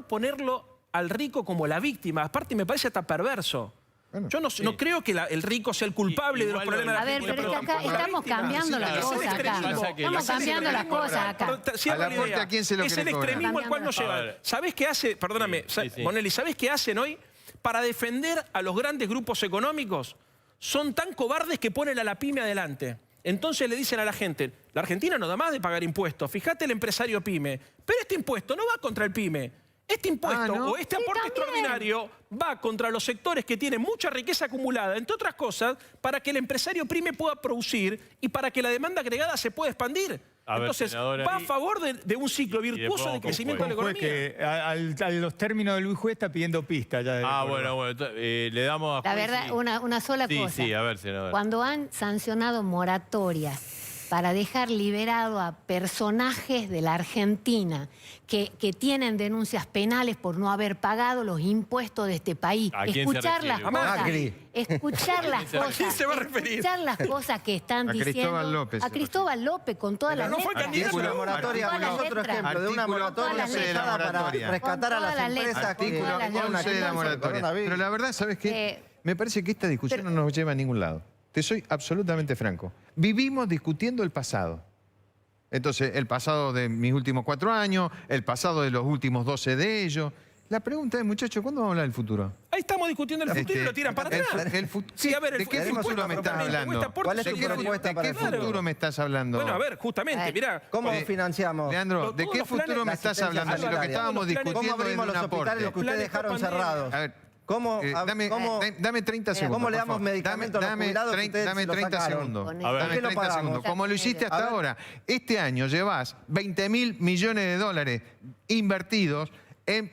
ponerlo al rico como la víctima. Aparte me parece hasta perverso.
Bueno,
yo no creo que el rico sea el culpable de los
Igual
problemas
A
de la
ver,
Argentina.
pero es que acá estamos cambiando las cosas acá. Estamos cambiando las cosas acá.
Cierro
A la
la
puerta,
idea.
¿quién se lo
es
quiere
el
cobrar?
extremismo al cual nos
A
lleva.
ver.
¿Sabés qué hace? Perdóname,
Sí.
Bonelli, ¿sabés qué hacen hoy? Para defender a los grandes grupos económicos, son tan cobardes que ponen a la pyme adelante. Entonces le dicen a la gente, la Argentina no da más de pagar impuestos, fíjate el empresario pyme, pero este impuesto no va contra el pyme. Este impuesto
¿no?
o este aporte extraordinario va contra los sectores que tienen mucha riqueza acumulada, entre otras cosas, para que el empresario pyme pueda producir y para que la demanda agregada se pueda expandir.
A ver,
Entonces,
senadora,
va a favor de un ciclo virtuoso de
vamos con
crecimiento de la
Un juez
economía.
que a los términos de Luis Juez está pidiendo pista ya.
Bueno, le damos a
La
juez
verdad,
y-
una sola
Sí,
cosa.
sí, a ver, senadora.
Cuando han sancionado moratorias para dejar liberado a personajes de la Argentina que tienen denuncias penales por no haber pagado los impuestos de este país.
¿A quién se
Escuchar las
refiere?
A
cosas,
Macri.
escuchar las
¿A
cosas,
quién se va a referir?
escuchar las cosas que están
A
diciendo.
Cristóbal López
A
se
Cristóbal López con todas
Pero
las
no fue
letras.
candidato.
Una moratoria,
Con todas las
otro
letras.
ejemplo de una
Artículo
moratoria
11 de la
pensada para
moratoria.
rescatar a
Con
las
todas las
empresas
letras,
que
con todas las
tenían una
Once de la
crisis del
moratoria.
coronavirus.
Pero la verdad, ¿sabes qué? Me parece que esta discusión
pero-
no nos lleva a ningún lado. Te soy absolutamente franco. Vivimos discutiendo el pasado. Entonces, el pasado de mis últimos 4 años, el pasado de los últimos 12 de ellos. La pregunta es, muchachos, ¿cuándo vamos a hablar del futuro?
Ahí estamos discutiendo el futuro y lo tiran para atrás.
Sí,
a ver,
¿de qué
tenemos
futuro
una
me estás
propuesta.
hablando?
¿Cuál es
¿De
tu
qué,
propuesta
de
para
qué
el futuro?
futuro me estás hablando?
Bueno, a ver, justamente, mirá.
¿Cómo
Eh,
financiamos?
Leandro, ¿de
todos
qué
los planes
futuro
de
me estás
asistencia
hablando? Si lo que
sanitaria.
estábamos
Todos los planes-
¿Cómo
discutiendo es
abrimos
un
los hospitales,
aporte.
los que ustedes
Planes
dejaron
post-pandemia.
cerrados?
A ver,
¿Cómo,
dame 30 segundos.
¿Cómo le
por
damos
favor.
medicamentos a los jubilados que ustedes
Dame
se los
30
sacaron?
segundos.
Con
A ver.
¿Por
Dame
qué lo
30
pagamos?
segundos. Como lo hiciste
A
hasta
ver.
ahora. Este año llevas 20.000 millones de dólares invertidos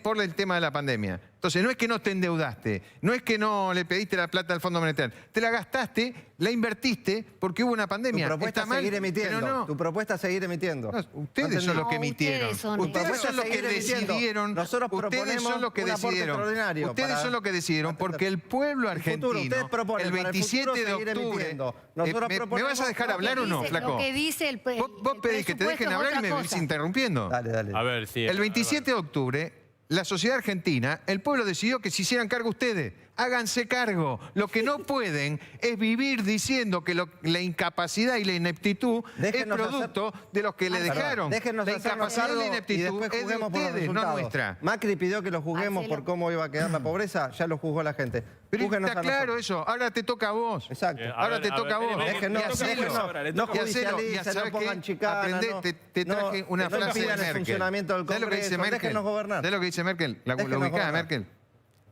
por el tema de la pandemia. Entonces, no es que no te endeudaste, no es que no le pediste la plata al Fondo Monetario. Te la gastaste, la invertiste porque hubo una
Tu
pandemia.
propuesta
¿Está
es
mal?
seguir emitiendo.
Pero no.
Tu propuesta es seguir emitiendo.
No, ustedes son los que
No,
emitieron.
ustedes son-
Ustedes
Propuesta
son los
es
que
seguir emitiendo.
decidieron.
Nosotros
Ustedes
proponemos
son los que
un aporte
decidieron.
extraordinario
Ustedes
para
son los que decidieron
atender.
porque el pueblo
El futuro,
argentino,
ustedes proponen
el
para el
27
futuro
de
seguir
octubre.
emitiendo. Nosotros
¿Me vas a
proponemos
dejar
lo
hablar o no,
Dice-
flaco?
Lo que dice el
Vos pedís que te dejen
presupuesto
hablar y
es
me
otra
venís
cosa.
interrumpiendo.
Dale, dale.
A ver, sí.
El 27 de octubre, la sociedad argentina, el pueblo decidió que se hicieran cargo ustedes. háganse cargo. Lo que no pueden es vivir diciendo que la incapacidad y la ineptitud
Déjenos
es producto de los que le dejaron.
Déjenos
La
hacernos
incapacidad y
cargo
la
y
ineptitud
después
es de
juzguemos por los
ustedes, no
resultados.
nuestra.
Macri pidió que lo juzguemos
Marcelo.
por cómo iba a quedar la pobreza, ya lo juzgó la gente.
Pero
Júzguenos
está
a
claro
nosotros.
eso. Ahora te toca a vos.
Exacto.
Ahora te toca a vos.
Déjenos,
Y hacelo.
no
Y hacelo.
judicialicen, no
¿sabes
pongan
qué?
chicana,
Aprendé,
no-
te traje una
no
frase de
impidan el
Merkel.
funcionamiento del
¿Sabes lo que dice
Congreso?
Merkel?
Déjenos gobernar.
¿Sabes lo que dice Merkel? La
Déjenos
ubicada
gobernar.
Merkel.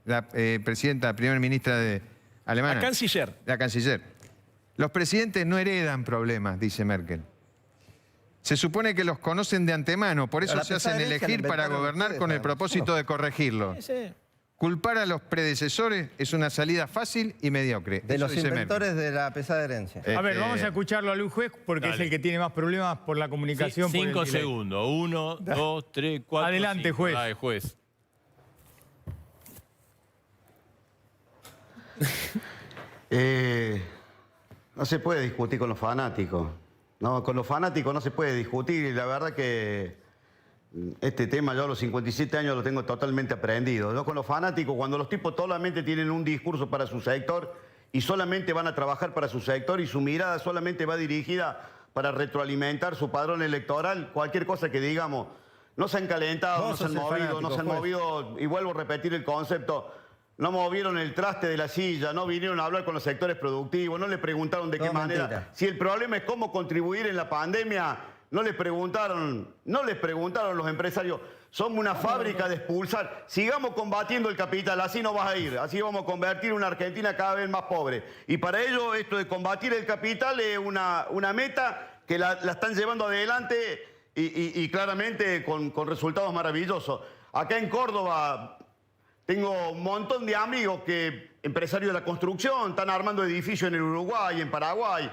La presidenta, primer ministra de Alemania.
La canciller.
La canciller. Los presidentes no heredan problemas, dice Merkel. Se supone que los conocen de antemano, por eso
La
se hacen
pesada herencia
elegir
la
para
inventaron
gobernar
ustedes,
con el
además.
propósito de corregirlo.
Sí.
Culpar a los predecesores es una salida fácil y mediocre.
De
Eso
los
dice
inventores de la pesada herencia.
A ver, vamos a escucharlo a Luis Juez porque es
Dale.
el que tiene más problemas por la comunicación. por el
5
delay.
segundos. 1, 2, 3, 4.
Adelante, juez.
Dale, juez.
No se puede discutir con los fanáticos. No, con los fanáticos no se puede discutir y la verdad que este tema yo a los 57 años lo tengo totalmente aprendido. Yo con los fanáticos, cuando los tipos solamente tienen un discurso para su sector y solamente van a trabajar para su sector y su mirada solamente va dirigida para retroalimentar su padrón electoral, cualquier cosa que digamos, no se han calentado,
Vos
no se han
sos el
movido,
fanático,
no se han
juez.
movido, y vuelvo a repetir el concepto. No movieron el traste de la silla, no vinieron a hablar con los sectores productivos, no le preguntaron de qué
Todo
manera.
mentira.
Si el problema es cómo contribuir en la pandemia, no les preguntaron los empresarios. Somos una fábrica de expulsar. Sigamos combatiendo el capital, así no vas a ir. Así vamos a convertir una Argentina cada vez más pobre. Y para ello, esto de combatir el capital es una meta que la están llevando adelante y claramente con resultados maravillosos. Acá en Córdoba tengo un montón de amigos empresarios de la construcción, están armando edificios en el Uruguay, en Paraguay.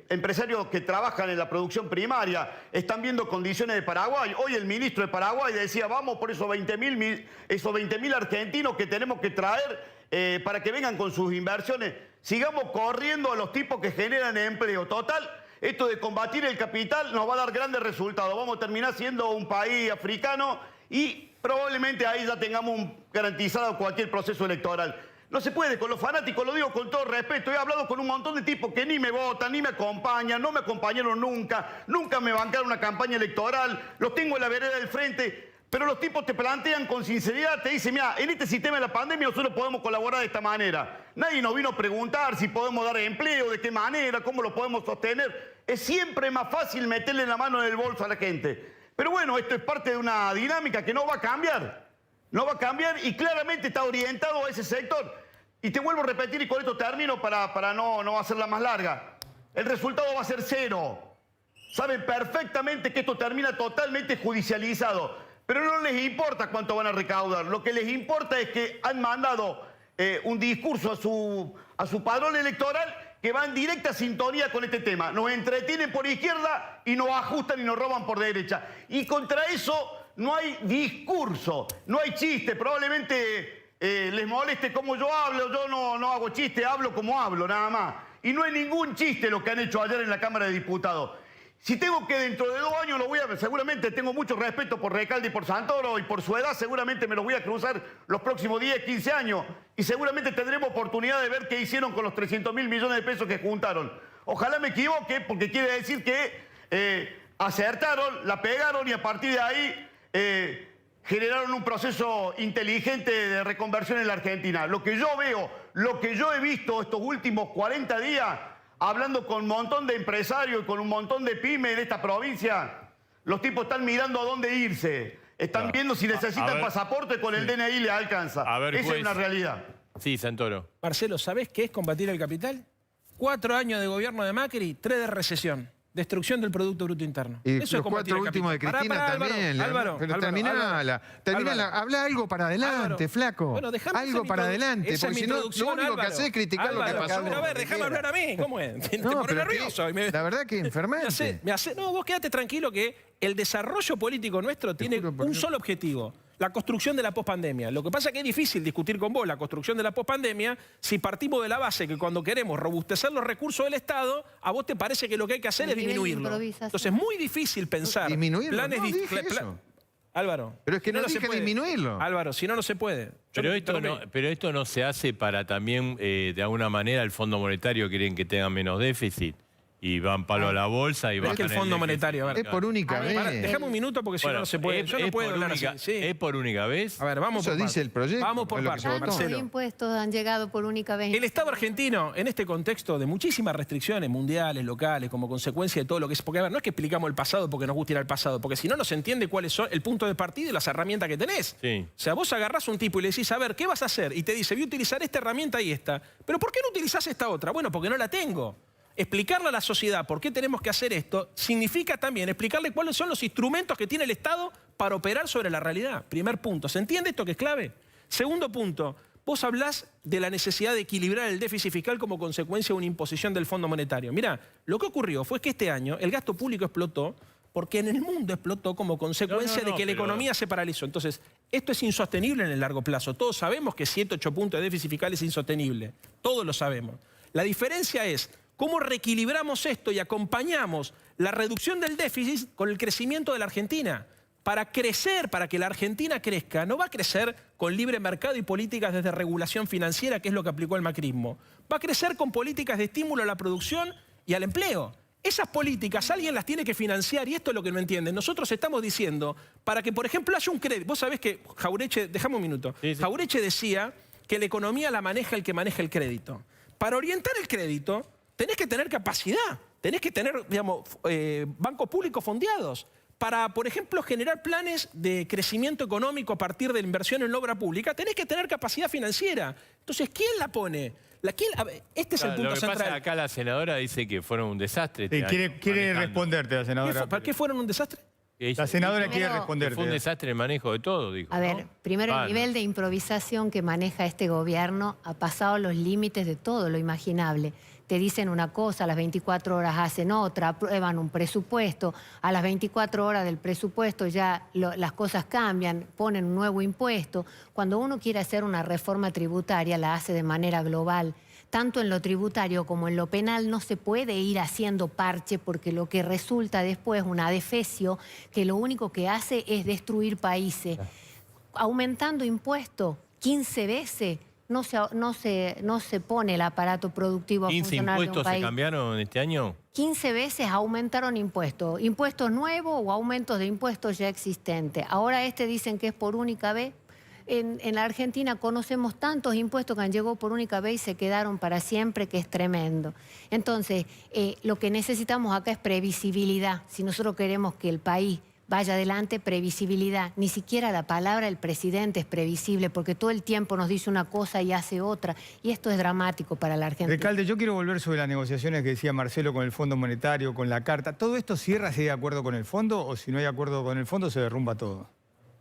Empresarios que trabajan en la producción primaria, están viendo condiciones de Paraguay. Hoy el ministro de Paraguay decía, vamos por esos 20.000 argentinos que tenemos que traer para que vengan con sus inversiones. Sigamos corriendo a los tipos que generan empleo. Total, esto de combatir el capital nos va a dar grandes resultados. Vamos a terminar siendo un país africano y probablemente ahí ya tengamos garantizado cualquier proceso electoral. No se puede, con los fanáticos, lo digo con todo respeto. He hablado con un montón de tipos que ni me votan, ni me acompañan, no me acompañaron nunca, nunca me bancaron una campaña electoral, los tengo en la vereda del frente, pero los tipos te plantean con sinceridad, te dicen, mira, en este sistema de la pandemia nosotros podemos colaborar de esta manera. Nadie nos vino a preguntar si podemos dar empleo, de qué manera, cómo lo podemos sostener. Es siempre más fácil meterle la mano en el bolso a la gente. Pero bueno, esto es parte de una dinámica que no va a cambiar. No va a cambiar y claramente está orientado a ese sector. Y te vuelvo a repetir y con esto termino para no hacerla más larga. El resultado va a ser 0. Saben perfectamente que esto termina totalmente judicializado. Pero no les importa cuánto van a recaudar. Lo que les importa es que han mandado un discurso a su padrón electoral que va en directa sintonía con este tema. Nos entretienen por izquierda y nos ajustan y nos roban por derecha. Y contra eso no hay discurso, no hay chiste. Probablemente les moleste cómo yo hablo, yo no hago chiste, hablo como hablo, nada más. Y no hay ningún chiste lo que han hecho ayer en la Cámara de Diputados. Si tengo que dentro de 2 años lo voy a ver, seguramente tengo mucho respeto por Recalde y por Santoro y por su edad, seguramente me los voy a cruzar los próximos 10, 15 años y seguramente tendremos oportunidad de ver qué hicieron con los 300.000 millones de pesos que juntaron. Ojalá me equivoque porque quiere decir que acertaron, la pegaron y a partir de ahí generaron un proceso inteligente de reconversión en la Argentina. Lo que yo veo, lo que yo he visto estos últimos 40 días, hablando con un montón de empresarios y con un montón de pymes en esta provincia, los tipos están mirando a dónde irse. Están viendo si necesitan pasaporte, con el DNI les alcanza.
A ver,
esa
juez.
es una realidad.
Sí, Santoro.
Marcelo, ¿sabés qué es combatir el capital? 4 años de gobierno de Macri, 3 de recesión. Destrucción del Producto Bruto Interno.
Y
Eso es
los
combatir
4
el
últimos de
capital.
Cristina
Pará,
también.
Álvaro,
pero
Álvaro,
terminala. Habla algo para adelante,
Álvaro.
flaco.
Bueno, déjame
algo
hacer
para
mi
adelante.
esa
Porque
es
si
mi
no, lo
introducción,
único que
Álvaro.
hace es criticar lo que pasó.
Pero a ver, déjame hablar a mí. ¿Cómo es? Te
No,
pone
pero
nervioso.
la verdad que enfermante.
No, vos quédate tranquilo que el desarrollo político nuestro tiene
juro por
un
Dios.
solo objetivo. La construcción de la pospandemia. Lo que pasa es que es difícil discutir con vos la construcción de la pospandemia si partimos de la base que cuando queremos robustecer los recursos del Estado, a vos te parece que lo que hay que hacer es
El nivel de
disminuirlo.
improvisación.
Entonces es muy difícil pensar
Disminuirlo,
planes
no dije eso.
Álvaro.
Pero es que
si
no
se
dije
puede.
disminuirlo.
Álvaro, si no, no se puede.
Pero esto no se hace para también, de alguna manera, el Fondo Monetario quieren que tengan menos déficit y van palo a la bolsa y
Pero es
bajan
que el Fondo Monetario, a ver.
Es por única
A ver,
vez.
Dejame un minuto porque si no, no se puede. Yo no puedo hablar así. Sí.
¿Es por única vez?
A ver, vamos
Eso
por
dice
partes.
el proyecto,
Vamos por
es lo que se
partes,
votó.
¿Cuántos
Marcelo.
impuestos han llegado por única vez?
El Estado argentino, en este contexto de muchísimas restricciones mundiales, locales, como consecuencia de todo lo que es... Porque, a ver, no es que explicamos el pasado porque nos gusta ir al pasado, porque si no, no se entiende cuáles son el punto de partida y las herramientas que tenés.
Sí.
O sea, vos agarrás a un tipo y le decís, a ver, ¿qué vas a hacer? Y te dice, voy a utilizar esta herramienta y esta. ¿Pero por qué no utilizás esta otra? Bueno, porque no la tengo. Explicarle a la sociedad por qué tenemos que hacer esto significa también explicarle cuáles son los instrumentos que tiene el Estado para operar sobre la realidad. Primer punto. ¿Se entiende esto que es clave? Segundo punto. Vos hablás de la necesidad de equilibrar el déficit fiscal como consecuencia de una imposición del Fondo Monetario. Mirá, lo que ocurrió fue que este año el gasto público explotó porque en el mundo explotó como consecuencia de que la economía se paralizó. Entonces, esto es insostenible en el largo plazo. Todos sabemos que 7, 8 puntos de déficit fiscal es insostenible. Todos lo sabemos. La diferencia es cómo reequilibramos esto y acompañamos la reducción del déficit con el crecimiento de la Argentina. Para crecer, para que la Argentina crezca, no va a crecer con libre mercado y políticas desde regulación financiera, que es lo que aplicó el macrismo. Va a crecer con políticas de estímulo a la producción y al empleo. Esas políticas alguien las tiene que financiar y esto es lo que no entienden. Nosotros estamos diciendo, para que, por ejemplo, haya un crédito. Vos sabés que Jauretche, dejame un minuto,
Sí, sí.
Jauretche decía que la economía la maneja el que maneja el crédito. Para orientar el crédito, tenés que tener capacidad, tenés que tener, digamos, bancos públicos fondeados. Para, por ejemplo, generar planes de crecimiento económico a partir de la inversión en la obra pública, tenés que tener capacidad financiera. Entonces, ¿quién la pone? Este es el punto
Lo que
central.
pasa acá la senadora dice que fueron un desastre.
Sí, quiere responderte la senadora.
¿Para qué fueron un desastre?
La senadora quiere
Primero-
responderte.
Fue un desastre el manejo de todo, dijo.
A ver,
¿no?
primero
Ah,
el nivel de improvisación que maneja este gobierno ha pasado los límites de todo lo imaginable. Te dicen una cosa, a las 24 horas hacen otra, aprueban un presupuesto, a las 24 horas del presupuesto ya las cosas cambian, ponen un nuevo impuesto. Cuando uno quiere hacer una reforma tributaria, la hace de manera global. Tanto en lo tributario como en lo penal no se puede ir haciendo parche porque lo que resulta después es un adefesio que lo único que hace es destruir países. Aumentando impuestos 15 veces no se pone el aparato productivo a
15
funcionar de un
impuestos se
país.
cambiaron este año.
15 veces aumentaron impuestos. Impuestos nuevos o aumentos de impuestos ya existentes. Ahora dicen que es por única vez. En la Argentina conocemos tantos impuestos que han llegado por única vez y se quedaron para siempre, que es tremendo. Entonces, lo que necesitamos acá es previsibilidad. Si nosotros queremos que el país vaya adelante, previsibilidad. Ni siquiera la palabra del presidente es previsible, porque todo el tiempo nos dice una cosa y hace otra. Y esto es dramático para la Argentina.
Recalde, yo quiero volver sobre las negociaciones que decía Marcelo con el Fondo Monetario, con la carta. ¿Todo esto cierra si hay acuerdo con el fondo o si no hay acuerdo con el fondo se derrumba todo?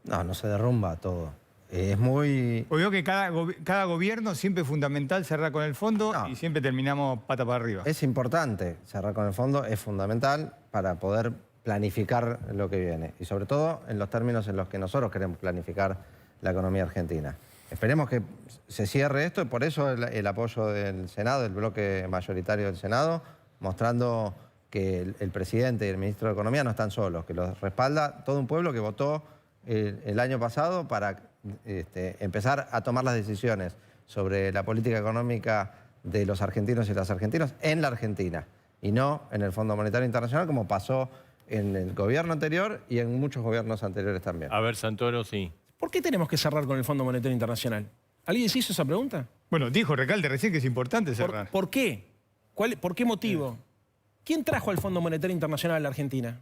No, no se derrumba todo. Es muy...
Porque veo que cada gobierno siempre es fundamental cerrar con el fondo
No.
y siempre terminamos pata para arriba.
Es importante cerrar con el fondo, es fundamental para poder planificar lo que viene. Y sobre todo en los términos en los que nosotros queremos planificar la economía argentina. Esperemos que se cierre esto y por eso el apoyo del Senado, del bloque mayoritario del Senado, mostrando que el presidente y el ministro de Economía no están solos, que los respalda todo un pueblo que votó el año pasado para empezar a tomar las decisiones sobre la política económica de los argentinos y las argentinas en la Argentina y no en el Fondo Monetario Internacional como pasó en el gobierno anterior y en muchos gobiernos anteriores también.
A ver, Santoro, sí.
¿Por qué tenemos que cerrar con el Fondo Monetario Internacional? ¿Alguien se hizo esa pregunta?
Bueno, dijo Recalde recién que es importante cerrar.
¿Por qué? ¿Por qué motivo? ¿Quién trajo al Fondo Monetario Internacional a la Argentina?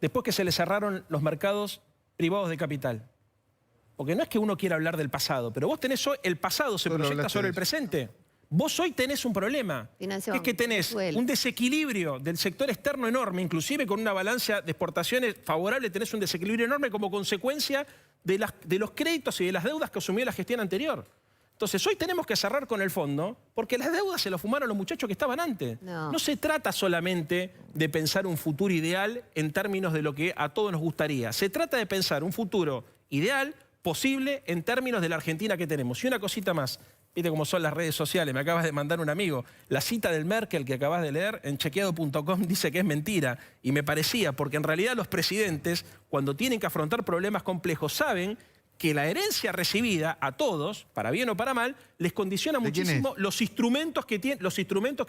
Después que se le cerraron los mercados privados de capital. Porque no es que uno quiera hablar del pasado, pero vos tenés hoy, el pasado se
Tú lo
proyecta
hablaste
sobre
de
el
eso.
presente. Vos hoy tenés un problema, que es que tenés
Venezuela.
un desequilibrio del sector externo enorme, inclusive con una balanza de exportaciones favorable, tenés un desequilibrio enorme como consecuencia de los créditos y de las deudas que asumió la gestión anterior. Entonces, hoy tenemos que cerrar con el fondo porque las deudas se las fumaron los muchachos que estaban antes.
No.
Se trata solamente de pensar un futuro ideal en términos de lo que a todos nos gustaría. Se trata de pensar un futuro ideal, posible, en términos de la Argentina que tenemos. Y una cosita más. viste cómo son las redes sociales, me acabas de mandar un amigo, la cita del Merkel que acabas de leer en chequeado.com dice que es mentira, y me parecía, porque en realidad los presidentes, cuando tienen que afrontar problemas complejos, saben que la herencia recibida a todos, para bien o para mal, les condiciona muchísimo los instrumentos que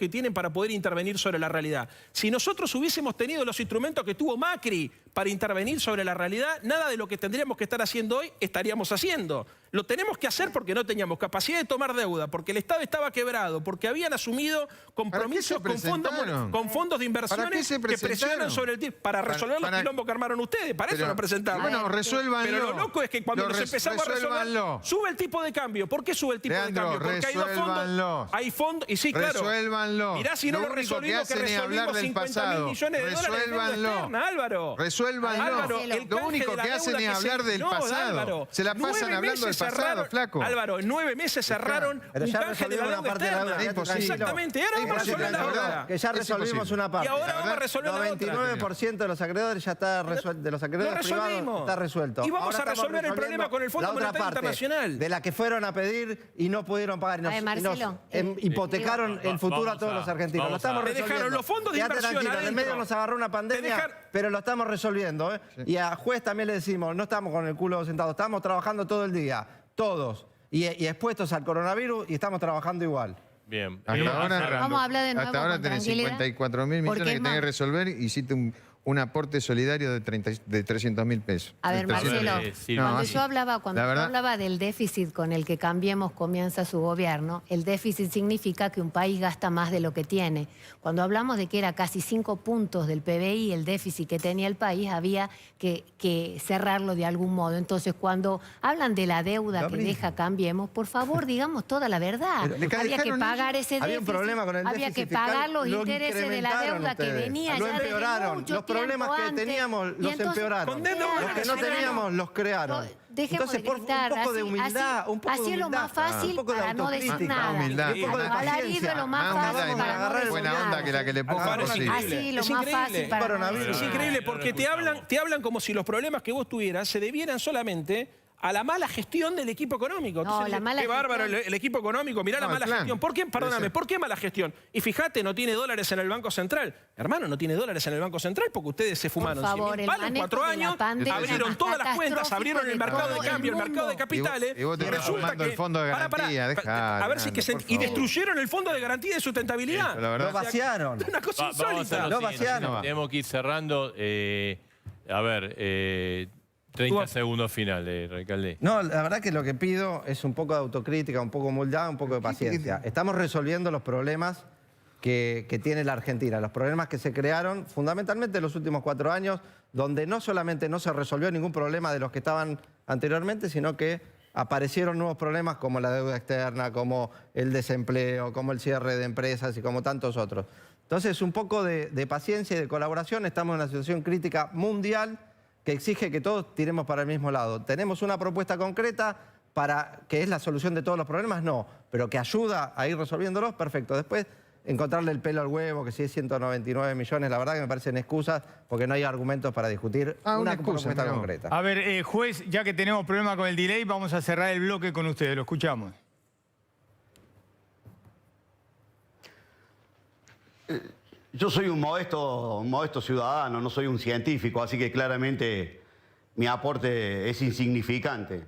tienen para poder intervenir sobre la realidad. Si nosotros hubiésemos tenido los instrumentos que tuvo Macri para intervenir sobre la realidad, nada de lo que tendríamos que estar haciendo hoy estaríamos haciendo. Lo tenemos que hacer porque no teníamos capacidad de tomar deuda, porque el Estado estaba quebrado, porque habían asumido compromisos con fondos de inversiones que presionan sobre el tipo. Para resolver los quilombos que armaron ustedes, para eso lo presentaron.
Bueno, resuélvanlo.
Pero lo loco es que cuando nos empezamos a resolver, sube el tipo de cambio. ¿Por qué sube el tipo de cambio? Porque hay dos fondos. Hay fondos, y sí, claro.
Resuélvanlo.
Mirá si no lo resolvimos, que resolvimos 50.000 millones de dólares de deuda externa, Álvaro.
Resuélvanlo.
Álvaro,
Lo único que hacen es hablar del pasado. Se la pasan hablando del pasado, flaco.
Álvaro, en 9 meses cerraron un canje de la deuda externa. Exactamente. Y ahora vamos a resolver la otra.
Que ya resolvimos una parte.
Y ahora vamos a resolver la otra.
99% de los acreedores ya está resuelto. De los acreedores privados está resuelto.
Y vamos a resolver el problema con el Fondo Monetario Internacional.
De la que fueron a pedir y no pudieron pagar. Y nos hipotecaron el futuro a todos los argentinos. Lo estamos resolviendo.
Dejaron los fondos de inversión
en el medio nos agarró una pandemia, pero lo estamos resolviendo. Y a juez también le decimos, no estamos con el culo sentado, estamos trabajando todo el día, todos, y expuestos al coronavirus, y estamos trabajando igual.
Bien.
Vamos a hablar de nuevo.
Hasta ahora tenés 54.000 millones que tenés que resolver y hiciste un aporte solidario de 300.000 pesos.
A ver, Marcelo, cuando yo hablaba del déficit con el que Cambiemos comienza su gobierno, el déficit significa que un país gasta más de lo que tiene. Cuando hablamos de que era casi 5 puntos del PBI el déficit que tenía el país, había que cerrarlo de algún modo. Entonces, cuando hablan de la deuda que deja Cambiemos, por favor, digamos toda la verdad. Había que pagar ese déficit,
había un problema con el
había
déficit
que pagar los
fiscal,
intereses de la deuda que venía
lo
ya desde
empeoraron.
mucho
Los problemas que teníamos los empeoraron. Los que no teníamos los crearon. Entonces, un poco de humildad, un poco de humildad.
Así es lo más fácil para no decir nada.
Un poco de paciencia.
Es lo más fácil para no decir
buena onda que la que le pongan.
Así lo más fácil para no decir.
Es increíble porque te hablan como si los problemas que vos tuvieras se debieran solamente a la mala gestión del equipo económico. Entonces,
la mala
qué bárbaro
gestión.
el equipo económico, mirá la mala gestión. ¿Por qué? Perdóname, ¿por qué mala gestión? Y fíjate, no tiene dólares en el Banco Central. Hermano, no tiene dólares en el Banco Central porque ustedes se fumaron 100.000 palos en 4 años, abrieron todas las cuentas, abrieron el mercado de cambio, el mercado de capitales.
Y vos te estás fumando el fondo de garantía.
A ver si que y destruyeron el fondo de garantía de sustentabilidad.
Lo vaciaron.
Una cosa insólita.
Lo vaciaron.
Tenemos que ir cerrando. A ver, 30 segundos finales, Recalde.
No, la verdad que lo que pido es un poco de autocrítica, un poco de humildad, un poco de paciencia. Estamos resolviendo los problemas que tiene la Argentina, los problemas que se crearon fundamentalmente en los últimos 4 años, donde no solamente no se resolvió ningún problema de los que estaban anteriormente, sino que aparecieron nuevos problemas como la deuda externa, como el desempleo, como el cierre de empresas y como tantos otros. Entonces, un poco de paciencia y de colaboración. Estamos en una situación crítica mundial que exige que todos tiremos para el mismo lado. ¿Tenemos una propuesta concreta para que es la solución de todos los problemas? No, pero que ayuda a ir resolviéndolos, perfecto. Después, encontrarle el pelo al huevo, que si es 199 millones, la verdad que me parecen excusas porque no hay argumentos para discutir una propuesta concreta.
A ver, juez, ya que tenemos problema con el delay, vamos a cerrar el bloque con ustedes. Lo escuchamos.
Yo soy un modesto ciudadano, no soy un científico, así que claramente mi aporte es insignificante.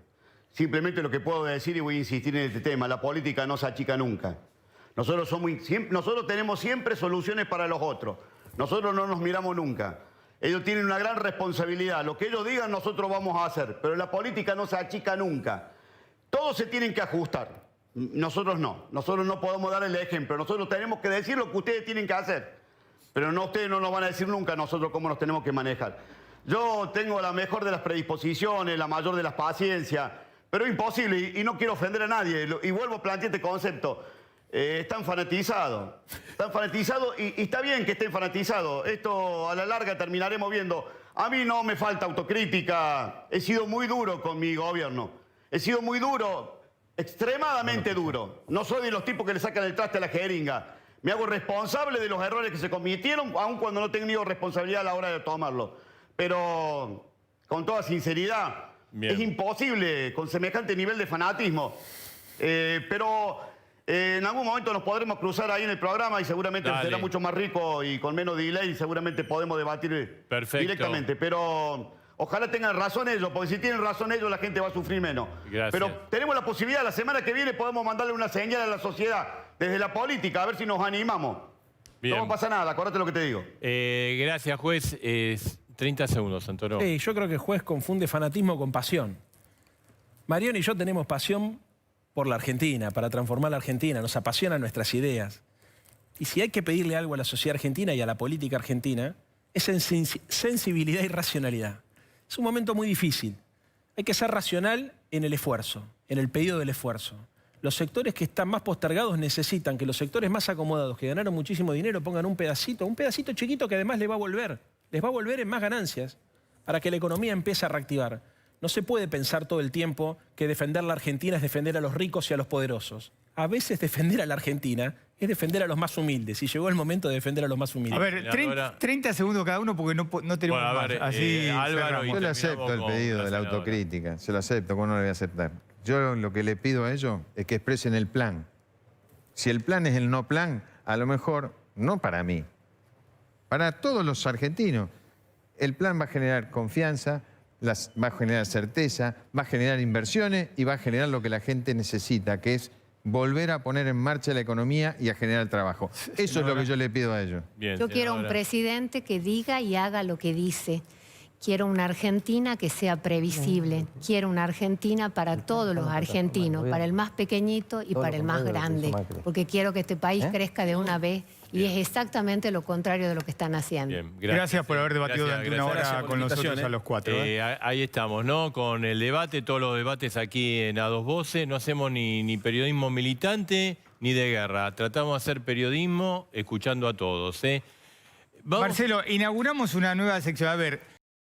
Simplemente lo que puedo decir, y voy a insistir en este tema, la política no se achica nunca. Nosotros tenemos siempre soluciones para los otros. Nosotros no nos miramos nunca. Ellos tienen una gran responsabilidad. Lo que ellos digan nosotros vamos a hacer, pero la política no se achica nunca. Todos se tienen que ajustar. Nosotros no. Nosotros no podemos dar el ejemplo. Nosotros tenemos que decir lo que ustedes tienen que hacer. Pero no, ustedes no nos van a decir nunca a nosotros cómo nos tenemos que manejar. Yo tengo la mejor de las predisposiciones, la mayor de las paciencias, pero es imposible y no quiero ofender a nadie. Y vuelvo a plantear este concepto. Están fanatizados. Están fanatizados y está bien que estén fanatizados. Esto a la larga terminaremos viendo. A mí no me falta autocrítica. He sido muy duro con mi gobierno. He sido muy duro, extremadamente duro. No soy de los tipos que le sacan el traste a la jeringa. Me hago responsable de los errores que se cometieron, aun cuando no he tenido responsabilidad a la hora de tomarlo. Pero, con toda sinceridad, es imposible, con semejante nivel de fanatismo, Pero en algún momento nos podremos cruzar ahí en el programa y seguramente
Dale.
será mucho más rico y con menos delay y seguramente podemos debatir directamente. Pero ojalá tengan razón ellos, porque si tienen razón ellos la gente va a sufrir menos.
Gracias.
Pero tenemos la posibilidad, la semana que viene podemos mandarle una señal a la sociedad desde la política, a ver si nos animamos.
Bien.
No pasa nada, acordate lo que te digo.
Gracias, juez. 30 segundos, Santoro.
Sí, yo creo que el juez confunde fanatismo con pasión. Mariano y yo tenemos pasión por la Argentina, para transformar la Argentina, nos apasionan nuestras ideas. Y si hay que pedirle algo a la sociedad argentina y a la política argentina, es sensibilidad y racionalidad. Es un momento muy difícil. Hay que ser racional en el esfuerzo, en el pedido del esfuerzo. Los sectores que están más postergados necesitan que los sectores más acomodados, que ganaron muchísimo dinero, pongan un pedacito chiquito que además les va a volver en más ganancias para que la economía empiece a reactivar. No se puede pensar todo el tiempo que defender la Argentina es defender a los ricos y a los poderosos. A veces defender a la Argentina es defender a los más humildes. Y llegó el momento de defender a los más humildes.
A ver, 30 segundos cada uno porque no tenemos
Bueno, a ver,
más. Así
Álvaro
cerramos.
y
Yo le
terminamos
acepto el
con
pedido
la
de la
senadora.
autocrítica, se lo acepto, ¿cómo no lo voy a aceptar? Yo lo que le pido a ellos es que expresen el plan. Si el plan es el no plan, a lo mejor, no para mí, para todos los argentinos, el plan va a generar confianza, va a generar certeza, va a generar inversiones y va a generar lo que la gente necesita, que es volver a poner en marcha la economía y a generar trabajo. Eso es lo que yo le pido a ellos.
Bien,
Yo quiero un
senadora.
presidente que diga y haga lo que dice. Quiero una Argentina que sea previsible. Quiero una Argentina para todos los argentinos, para el más pequeñito y para el más grande. Porque quiero que este país crezca de una vez y es exactamente lo contrario de lo que están haciendo.
Bien,
Gracias por haber debatido durante una hora
Gracias por
con
la
nosotros
invitación,
a los cuatro.
Ahí estamos, ¿no? Con el debate, todos los debates aquí en A Dos Voces. No hacemos ni periodismo militante ni de guerra. Tratamos de hacer periodismo escuchando a todos, ¿eh? Vamos-
Marcelo, inauguramos una nueva sección. A ver,